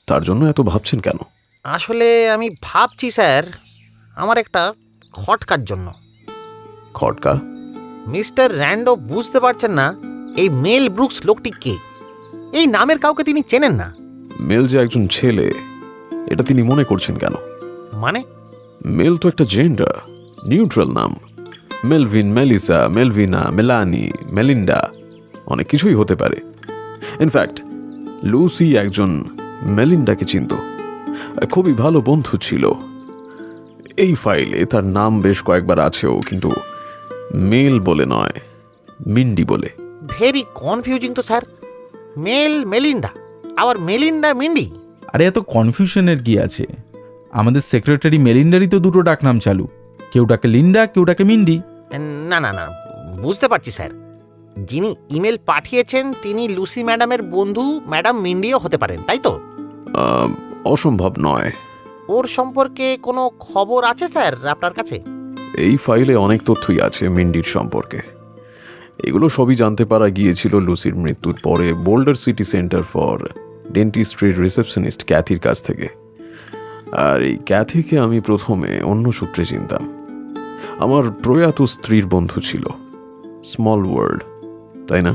তার জন্য এত ভাবছেন কেন? আসলে আমি ভাবছি স্যার আমার একটা খটকার জন্য। খটকা? মিস্টার র্যান্ডো বুঝতে পারছেন না এই মেল ব্রুকস লোকটি কে। এই নামের কাউকে তিনি চেনেন না। মেল যে একজন ছেলে এটা তিনি মনে করছেন কেন? মানে? মেল তো একটা জেন্ডার, নিউট্রাল নাম। মেলভিন, মেলিসা, মেলভিনা, মেলানি, মেলিন্ডা, অনেক কিছুই হতে পারে। ইনফ্যাক্ট লুসি একজন মেলিন্ডাকে চিনত, খুবই ভালো বন্ধু ছিল। এই ফাইলে তার নাম বেশ কয়েকবার আছেও, কিন্তু মেল বলে নয়, মিন্ডি বলে। ভেরি কনফিউজিং তো স্যার। মেল মেলিন্ডা, আবার মেলিন্ডা মিন্ডি। আরে এত কনফিউশনের কি আছে? আমাদের সেক্রেটারি মেলিন্ডারই তো দুটো ডাকনাম চালু, কেউ ডাকে লিন্ডা, কেউ ডাকে মিন্ডি। না না না, বুঝতে পারছি স্যার। যিনি ইমেল পাঠিয়েছেন তিনি লুসি ম্যাডামের বন্ধু ম্যাডাম মিন্ডিও হতে পারেন, তাই তো? অসম্ভব নয়। ওর সম্পর্কে কোনো খবর আছে স্যার আপনার কাছে? এই ফাইলে অনেক তথ্যই আছে মিন্ডির সম্পর্কে। এগুলো সবই জানতে পারা গিয়েছিল লুসির মৃত্যুর পরে বোল্ডার সিটি সেন্টার ফর ডেন্টিস্ট্রির রিসেপশনিস্ট ক্যাথির কাছ থেকে। আর এই ক্যাথিকে আমি প্রথমে অন্য সূত্রে চিনতাম। আমার প্রয়াত স্ত্রীর বন্ধু ছিল। স্মল ওয়ার্ল্ড, তাই না?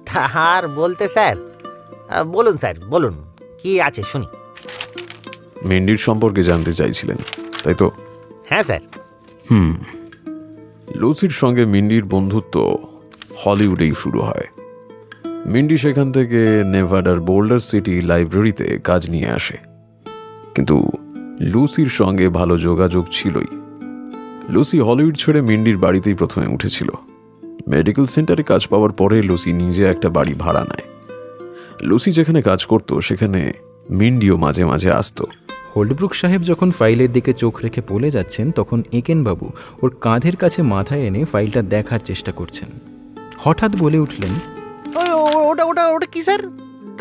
তাহার বলতে স্যার, বলুন স্যার বলুন, কি আছে শুনি। মিন্ডির সম্পর্কে জানতে চাইছিলেন, তাই তো? হ্যাঁ স্যার। লুসির সঙ্গে মিন্ডির বন্ধুত্ব হলিউডেই শুরু হয়। মিন্ডি সেখান থেকে নেভাডার বোল্ডার সিটি লাইব্রেরিতে কাজ নিয়ে আসে, কিন্তু লুসির সঙ্গে ভালো যোগাযোগ ছিলই। লুসি হলিউড ছেড়ে মিন্ডির বাড়িতেই প্রথমে উঠেছিল। মেডিকেল সেন্টারে কাজ পাওয়ার পরে লুসি নিজে একটা বাড়ি ভাড়া নেয়। লুসি যেখানে কাজ করত সেখানে মিন্ডিও মাঝে মাঝে আসতো। হোল্ডব্রুক সাহেব যখন ফাইলের দিকে চোখ রেখে বলে যাচ্ছেন, তখন একেনবাবু ওর কাঁধের কাছে মাথা এনে ফাইলটা দেখার চেষ্টা করছেন। হঠাৎ বলে উঠলেন, ওটা ওটা ওটা কি স্যার?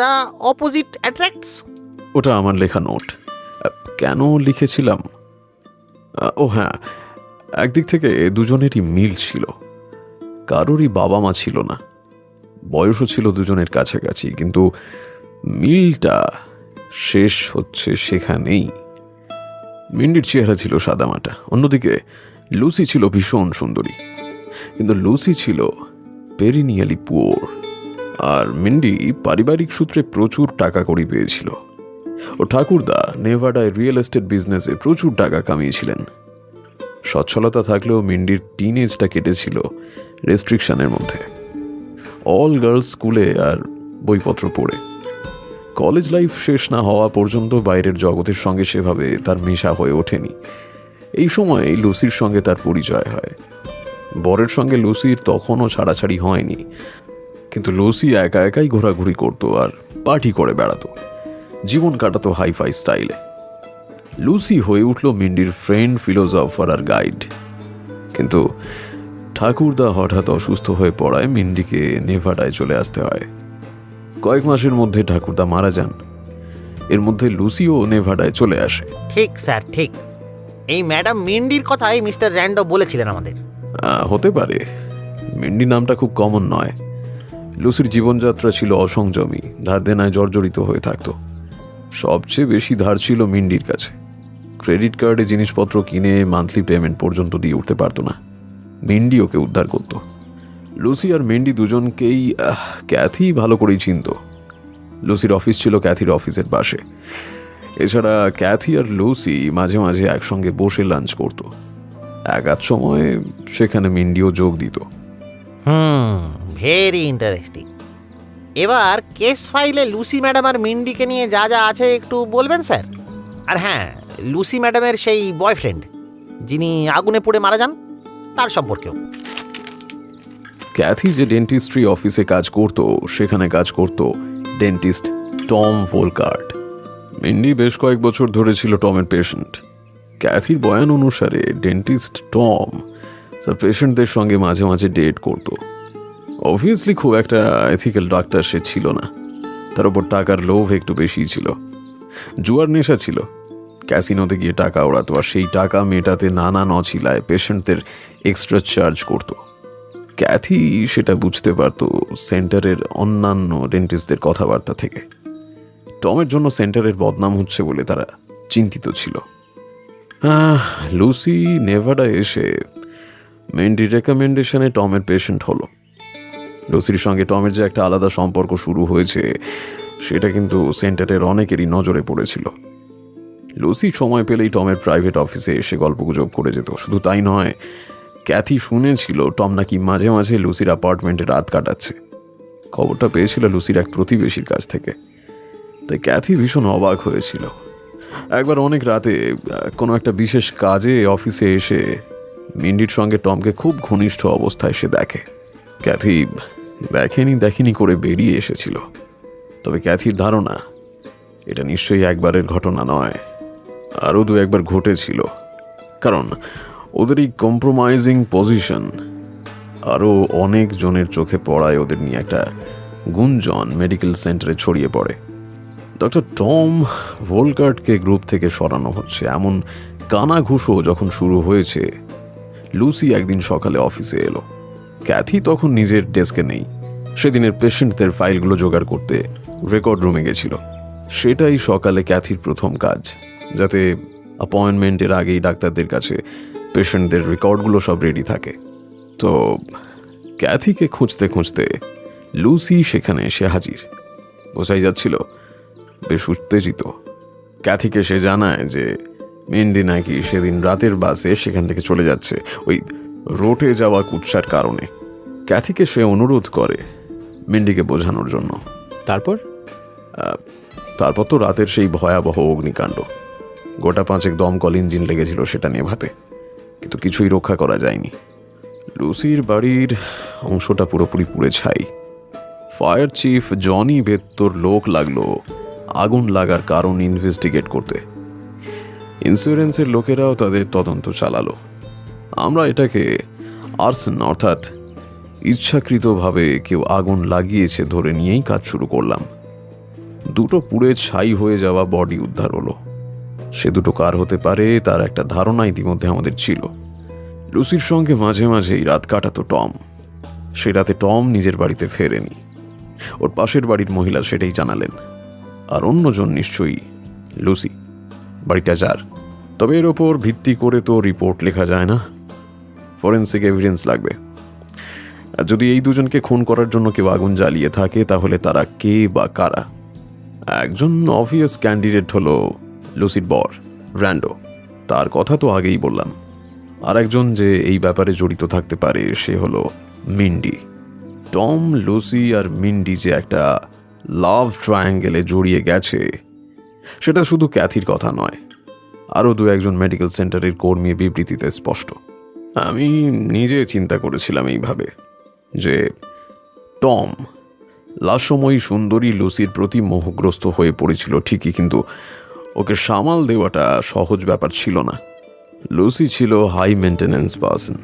The opposite attracts? ওটা আমার লেখা নোট। কেন লিখেছিলাম? ও হ্যাঁ, একদিক থেকে দুজনেরই মিল ছিল। কারোরই বাবা মা ছিল না, বয়সও ছিল দুজনের কাছাকাছি, কিন্তু মিলটা শেষ হচ্ছে সেখানেই। মিন্ডির চেহারা ছিল সাদামাটা, অন্যদিকে লুসি ছিল ভীষণ সুন্দরী, কিন্তু লুসি ছিল পেরিনিয়ালি পুয়ার। আর মিন্ডি পারিবারিক সূত্রে প্রচুর টাকা কড়ি পেয়েছিল। ও ঠাকুরদা নেভাডায় রিয়েল এস্টেট বিজনেসে প্রচুর টাকা কামিয়েছিলেন। সচ্ছলতা থাকলেও মিন্ডির টিনেজটা কেটেছিল রেস্ট্রিকশনের মধ্যে, অল গার্লস স্কুলে আর বইপত্র পড়ে। কলেজ লাইফ শেষ না হওয়া পর্যন্ত বাইরের জগতের সঙ্গে সেভাবে তার মেশা হয়ে ওঠেনি। এই সময় লুসির সঙ্গে তার পরিচয় হয়। বরের সঙ্গে লুসির তখনও ছাড়াছাড়ি হয়নি, কিন্তু লুসি একা একাই ঘোরাঘুরি করতো আর পার্টি করে বেড়াতো, জীবন কাটাতো হাইফাই স্টাইলে। লুসি হয়ে উঠল মিন্ডির ফ্রেন্ড, ফিলোসফার আর গাইড। কিন্তু ঠাকুরদা হঠাৎ অসুস্থ হয়ে পড়ায় মিন্ডিকে নেভাডায় চলে আসতে হয়। কয়েক মাসের মধ্যে ঠাকুরদা মারা যান। এর মধ্যে লুসিও নেভাডায় চলে আসে। ঠিক স্যার, ঠিক। এই ম্যাডাম মিন্ডির কথাই মিস্টার র্যান্ডো বলেছিলেন আমাদের। হতে পারে। মিন্ডি নামটা খুব কমন নয়। লুসির জীবনযাত্রা ছিল অসংযমী, ধার দেনায় জর্জরিত হয়ে থাকত। সবচেয়ে বেশি ধার ছিল মিন্ডির কাছে। ক্রেডিট কার্ডে জিনিসপত্র কিনে মান্থলি পেমেন্ট পর্যন্ত দিয়ে উঠতে পারত না। মিন্ডি ওকে উদ্ধার করত। লুসি আর মিন্ডি দুজনকেই ক্যাথি ভালো করেই চিনত। লুসির অফিস ছিল ক্যাথির অফিসের পাশে। এছাড়া ক্যাথি আর লুসি মাঝে মাঝে একসঙ্গে বসে লাঞ্চ করত। এক আধ সময় সেখানে মিন্ডিও যোগ দিত। Very interesting. এবার কেস ফাইলে লুসি ম্যাডাম আর মিন্ডিকে নিয়ে যা যা আছে একটু বলবেন স্যার। আর হ্যাঁ, লুসি ম্যাডামের সেই বয়ফ্রেন্ড যিনি আগুনে পুড়ে মারা যান, তার সম্পর্কেও। ক্যাথি যে ডেন্টিস্ট্রি অফিসে কাজ করত সেখানে কাজ করত ডেন্টিস্ট টম ভোলকার্ট। মিন্ডি বেশ কয়েক বছর ধরে ছিল টমের পেশেন্ট। ক্যাথির বয়ান অনুসারে ডেন্টিস্ট টম তার পেশেন্টদের সঙ্গে মাঝে মাঝে ডেট করত। অবভিয়াসলি খুব একটা এথিক্যাল ডাক্তার সে ছিল না। তার উপর টাকার লোভ একটু বেশি ছিল। জুয়ার নেশা ছিল। ক্যাসিনোতে গিয়ে টাকা ওড়াতো আর সেই টাকা মেটাতে নানা নছিলায় পেশেন্টদের এক্সট্রা চার্জ করত। ক্যাথি সেটা বুঝতে পারত সেন্টারের অন্যান্য ডেন্টিস্টদের কথাবার্তা থেকে। টমের জন্য সেন্টারের বদনাম হচ্ছে বলে তারা চিন্তিত ছিল। লুসি নেভাডা এসে মিন্ডির রেকমেন্ডেশনে টমের পেশেন্ট হলো। লুসির সঙ্গে টমের যে একটা আলাদা সম্পর্ক শুরু হয়েছে সেটা কিন্তু সেন্টারের অনেকেরই নজরে পড়েছিল। লুসি সময় পেলেই টমের প্রাইভেট অফিসে এসে গল্পগুজব করে যেত। শুধু তাই নয়, ক্যাথি শুনেছিল টম নাকি মাঝে মাঝে লুসির অ্যাপার্টমেন্টে রাত কাটাচ্ছে। খবরটা পেয়েছিল লুসির এক প্রতিবেশীর কাছ থেকে, তাই ক্যাথি ভীষণ অবাক হয়েছিল। একবার অনেক রাতে কোনো একটা বিশেষ কাজে অফিসে এসে মিন্ডির সঙ্গে টমকে খুব ঘনিষ্ঠ অবস্থায় সে দেখে। ক্যাথি দেখেনি করে বেরিয়ে এসেছিল। তবে ক্যাথির ধারণা এটা নিশ্চয়ই একবারের ঘটনা নয়, আরও দু একবার ঘটেছিল। কারণ ওদের এই কম্প্রোমাইজিং পজিশন আরও অনেক জনের চোখে পড়ায় ওদের নিয়ে একটা গুঞ্জন মেডিকেল সেন্টারে ছড়িয়ে পড়ে। ডক্টর টম ভোলকার্টকে গ্রুপ থেকে সরানো হচ্ছে এমন কানাঘুষো যখন শুরু হয়েছে, লুসি একদিন সকালে অফিসে এলো। ক্যাথি তখন নিজের ডেস্কে নেই। সেদিনের পেশেন্টদের ফাইলগুলো জোগাড় করতে রেকর্ড রুমে গেছিল। সেটাই সকালে ক্যাথির প্রথম কাজ, যাতে অ্যাপয়েন্টমেন্টের আগেই ডাক্তারদের কাছে পেশেন্টদের রেকর্ডগুলো সব রেডি থাকে। তো ক্যাথিকে খুঁজতে খুঁজতে লুসি সেখানে এসে হাজির। বোঝাই যাচ্ছিল বেশ উত্তেজিত। ক্যাথিকে সে জানায় যে মিন্ডি নাকি সেদিন রাতের বাসে সেখান থেকে চলে যাচ্ছে ওই রোটে যাওয়া কুৎসার কারণে। ক্যাথিকে সে অনুরোধ করে মিন্ডিকে বোঝানোর জন্য। তারপর তো রাতের সেই ভয়াবহ অগ্নিকাণ্ড। গোটা 5 দমকল ইঞ্জিন লেগেছিল সেটা নেভাতে, কিন্তু কিছুই রক্ষা করা যায়নি। লুসির বাড়ির অংশটা পুরোপুরি পুড়ে ছাই। ফায়ার চিফ জনি বেত্তর লোক লাগলো আগুন লাগার কারণ ইনভেস্টিগেট করতে। ইন্স্যুরেন্সের লোকেরাও তাদের তদন্ত চালালো। আমরা এটাকে আর্সন অর্থাৎ ইচ্ছাকৃতভাবে কেউ আগুন লাগিয়েছে ধরে নিয়েই কাজ শুরু করলাম। 2 পুড়ে ছাই হয়ে যাওয়া বডি উদ্ধার হলো। সে 2 কার হতে পারে তার একটা ধারণা ইতিমধ্যে আমাদের ছিল। লুসির সঙ্গে মাঝে মাঝেই রাত কাটাতো টম। সে রাতে টম নিজের বাড়িতে ফেরেনি। ওর পাশের বাড়ির মহিলা সেটাই জানালেন। আর অন্যজন নিশ্চয়ই লুসি, বাড়িটা যার। তবে এর ওপর ভিত্তি করে তো রিপোর্ট লেখা যায় না, ফরেন্সিক এভিডেন্স লাগবে। আর যদি এই দুজনকে খুন করার জন্য কেউ আগুন জ্বালিয়ে থাকে, তাহলে তারা কে বা কারা? একজন অবভিয়াস ক্যান্ডিডেট হলো লুসির বর র্যান্ডো, তার কথা তো আগেই বললাম। আর একজন যে এই ব্যাপারে জড়িত থাকতে পারে সে হলো মিন্ডি। টম, লুসি আর মিন্ডি যে একটা লাভ ট্রায়াঙ্গেলে জড়িয়ে গেছে সেটা শুধু ক্যাথির কথা নয়, আরও 2-1 মেডিকেল সেন্টারের কর্মী বিবৃতিতে স্পষ্ট। আমি নিজে চিন্তা করেছিলাম এইভাবে যে টম লাশময়ী সুন্দরী লুসির প্রতি মোহগ্রস্ত হয়ে পড়েছিল ঠিকই, কিন্তু ওকে সামাল দেওয়াটা সহজ ব্যাপার ছিল না। লুসি ছিল হাই মেনটেন্যান্স পার্সন।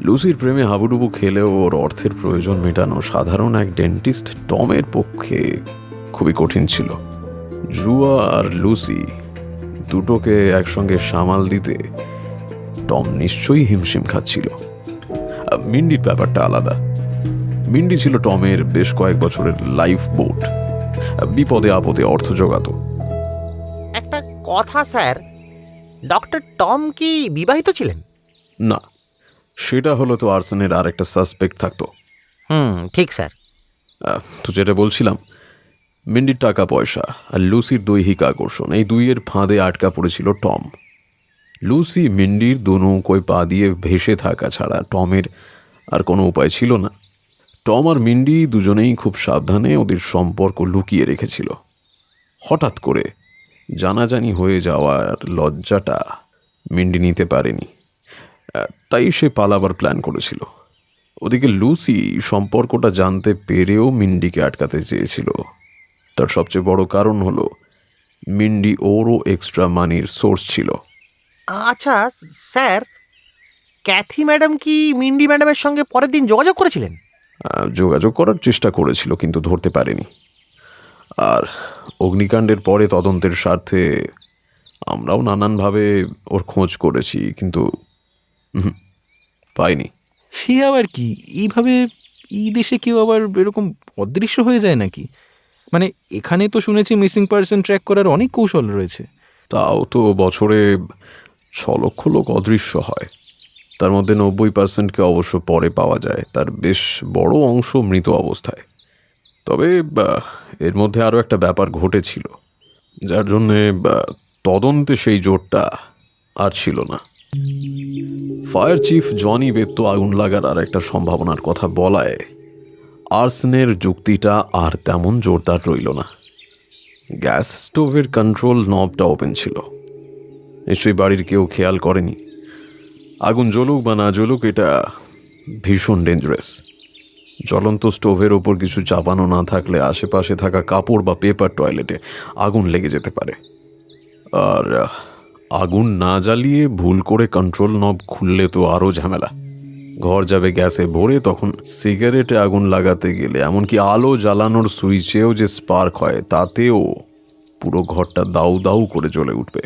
লুসির প্রেমে হাবুডুবু খেলেও ওর অর্থের প্রয়োজন মেটানো সাধারণ এক ডেন্টিস্ট টমের পক্ষে খুবই কঠিন ছিল। জুয়া আর লুসি দুটোকে একসঙ্গে সামাল দিতে টম নিশ্চয়ই হিমশিম খাচ্ছিল। মিন্ডির ব্যাপারটা আলাদা। মিন্ডি ছিল টমের বেশ কয়েক বছরের লাইফ বোট, বিপদে আপদে অর্থ জোগাতো। একটা কথা স্যার, ডক্টর টম কি বিবাহিত ছিলেন? না, সেটা হলো তো আর্সেনের আর একটা সাসপেক্ট থাকতো। ঠিক স্যার। তো যেটা বলছিলাম, মিন্ডির টাকা পয়সা আর লুসির দৈহিক আকর্ষণ, এই দুইয়ের ফাঁদে আটকা পড়েছিল টম। লুসি মিন্ডির 2 নৌকোয় পা দিয়ে ভেসে থাকা ছাড়া টমের আর কোনো উপায় ছিল না। টম আর মিন্ডি দুজনেই খুব সাবধানে ওদের সম্পর্ক লুকিয়ে রেখেছিল। হঠাৎ করে জানাজানি হয়ে যাওয়ার লজ্জাটা মিন্ডি নিতে পারেনি, তাই সে পালাবার প্ল্যান করেছিল। ওদিকে লুসি সম্পর্কটা জানতে পেরেও মিন্ডিকে আটকাতে চেয়েছিল। তার সবচেয়ে বড় কারণ হলো মিন্ডি ওরও এক্সট্রা মানির সোর্স ছিল। আচ্ছা স্যার, ক্যাথি ম্যাডাম কি মিন্ডি ম্যাডামের সঙ্গে পরের দিন যোগাযোগ করেছিলেন? যোগাযোগ করার চেষ্টা করেছিল, কিন্তু ধরতে পারেনি। আর অগ্নিকাণ্ডের পরে তদন্তের স্বার্থে আমরাও নানানভাবে ওর খোঁজ করেছি, কিন্তু পাইনি। সে আবার কি, এইভাবে এই দেশে কেউ আবার এরকম অদৃশ্য হয়ে যায় নাকি? মানে এখানে তো শুনেছি মিসিং পার্সন ট্র্যাক করার অনেক কৌশল রয়েছে। তাও তো বছরে 6 লক্ষ লোক অদৃশ্য হয়, তার মধ্যে 90%কে অবশ্য পরে পাওয়া যায়, তার বেশ বড় অংশ মৃত অবস্থায়। তবে এর মধ্যে আরও একটা ব্যাপার ঘটেছিল, যার জন্যে তদন্তে সেই জোরটা আর ছিল না। ফায়ার চিফ জনি বেত্তো আগুন লাগার আর একটা সম্ভাবনার কথা বলায় আর্সেনের যুক্তিটা আর তেমন জোরদার রইল না। গ্যাস স্টোভের কন্ট্রোল নবটা ওপেন ছিল, নিশ্চয়ই বাড়ির কেউ খেয়াল করেনি। আগুন জ্বলুক বা না জ্বলুক, এটা ভীষণ ডেঞ্জারাস। জ্বলন্ত স্টোভের ওপর কিছু চাপানো না থাকলে আশেপাশে থাকা কাপড় বা পেপার টয়লেটে আগুন লেগে যেতে পারে। আর আগুন না জ্বালিয়ে ভুল করে কন্ট্রোল নব খুললে তো আরও ঝামেলা। ঘর যাবে গ্যাসে ভরে, তখন সিগারেটে আগুন লাগাতে গেলে এমনকি আলো জ্বালানোর সুইচেও যে স্পার্ক হয়, তাতেও পুরো ঘরটা দাউ দাউ করে জ্বলে উঠবে।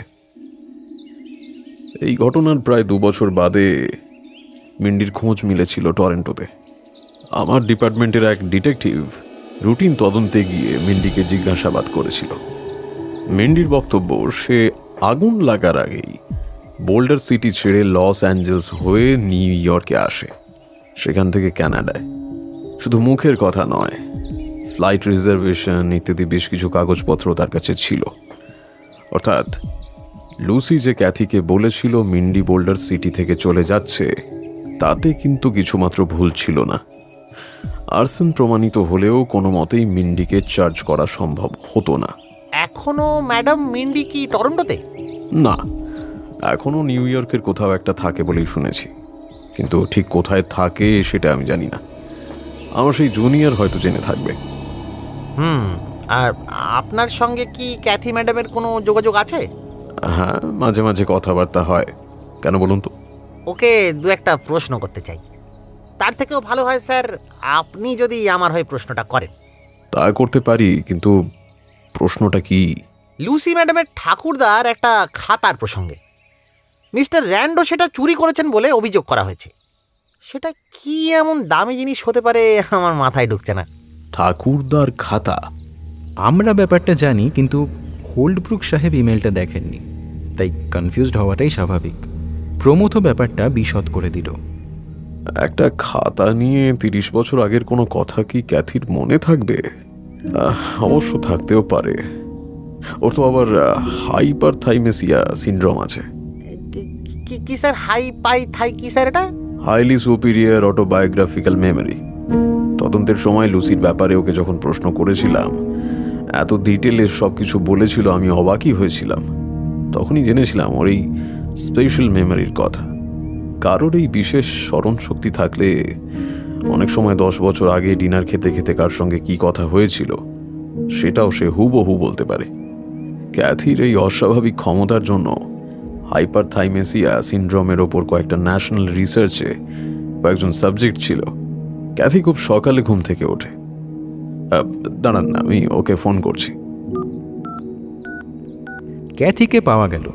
এই ঘটনার প্রায় 2 বছর বাদে মিন্ডির খোঁজ মিলেছিল টরন্টোতে। আমার ডিপার্টমেন্টের এক ডিটেকটিভ রুটিন তদন্তে গিয়ে মিন্ডিকে জিজ্ঞাসাবাদ করেছিল। মিন্ডির বক্তব্য, সে আগুন লাগার আগেই বোল্ডার সিটি ছেড়ে লস অ্যাঞ্জেলস হয়ে নিউ ইয়র্কে আসে, সেখান থেকে কানাডায়। শুধু মুখের কথা নয়, ফ্লাইট রিজার্ভেশন ইত্যাদি বেশ কিছু কাগজপত্র তার কাছে ছিল। অর্থাৎ লুসি যে ক্যাথিকে বলেছিল মিন্ডি বোল্ডার সিটি থেকে চলে যাচ্ছে, তাতে কিন্তু কিছুমাত্র ভুল ছিল না। আর্সেন প্রমাণিত হলেও কোনো মতেই মিন্ডিকে চার্জ করা সম্ভব হতো না। এখনো ম্যাডাম মিন্ডি কি টরন্টোতে? না, এখনো নিউ ইয়র্কের কোথাও একটা থাকে বলেই শুনেছি, কিন্তু ঠিক কোথায় থাকে সেটা আমি জানি না। আমার সেই জুনিয়র হয়তো জেনে থাকবে। আর আপনার সঙ্গে কি ক্যাথি ম্যাডামের কোনো যোগাযোগ আছে? হ্যাঁ, মাঝে মাঝে কথাবার্তা হয়। কেন বলুন তো? ওকে 2-1টা প্রশ্ন করতে চাই। তার থেকেও ভালো হয় স্যার আপনি যদি আমার হয়ে প্রশ্নটা করেন। তা করতে পারি, কিন্তু প্রশ্নটা কি? লুসি ম্যাডামের ঠাকুরদার একটা খাতার প্রসঙ্গে মিস্টার র্যান্ডো সেটা চুরি করেছেন বলে অভিযোগ করা হয়েছে। সেটা কি এমন দামি জিনিস হতে পারে আমার মাথায় ঢুকছে না। ঠাকুরদার খাতা? আমরা ব্যাপারটা জানি, কিন্তু হোল্ডব্রুক সাহেব ইমেলটা দেখেননি, তাই কনফিউজড হওয়াটাই স্বাভাবিক। প্রমথ ব্যাপারটা বিশদ করে দিল। একটা খাতা নিয়ে 30 বছর আগের কোনো কথা কি ক্যাথির মনে থাকবে? অবশ্য থাকতেও পারে। ওর তো আবার হাইপারথাইমেসিয়া সিনড্রোম আছে। কি স্যার? কি স্যার এটা? Highly superior autobiographical memory. তদন্তের সময় লুসির ব্যাপারে ওকে যখন প্রশ্ন করেছিলাম, এত ডিটেলে সব কিছু বলেছিল, আমি অবাকই হয়েছিলাম। তখনই জেনেছিলাম ওর এই স্পেশাল মেমোরির কথা। কারোর এই বিশেষ স্মরণ শক্তি থাকলে অনেক সময় 10 বছর আগে ডিনার খেতে খেতে কার সঙ্গে কি কথা হয়েছিল সেটাও সে হুবহু বলতে পারে। ক্যাথির এই অস্বাভাবিক ক্ষমতার জন্য হাইপারথাইমেসিয়া সিনড্রোমের ওপর কয়েকটা ন্যাশনাল রিসার্চে কয়েকজন সাবজেক্ট ছিল। ক্যাথি খুব সকালে ঘুম থেকে ওঠে। দাঁড়ান না, আমি ওকে ফোন করছি। ক্যাথিকে পাওয়া গেল,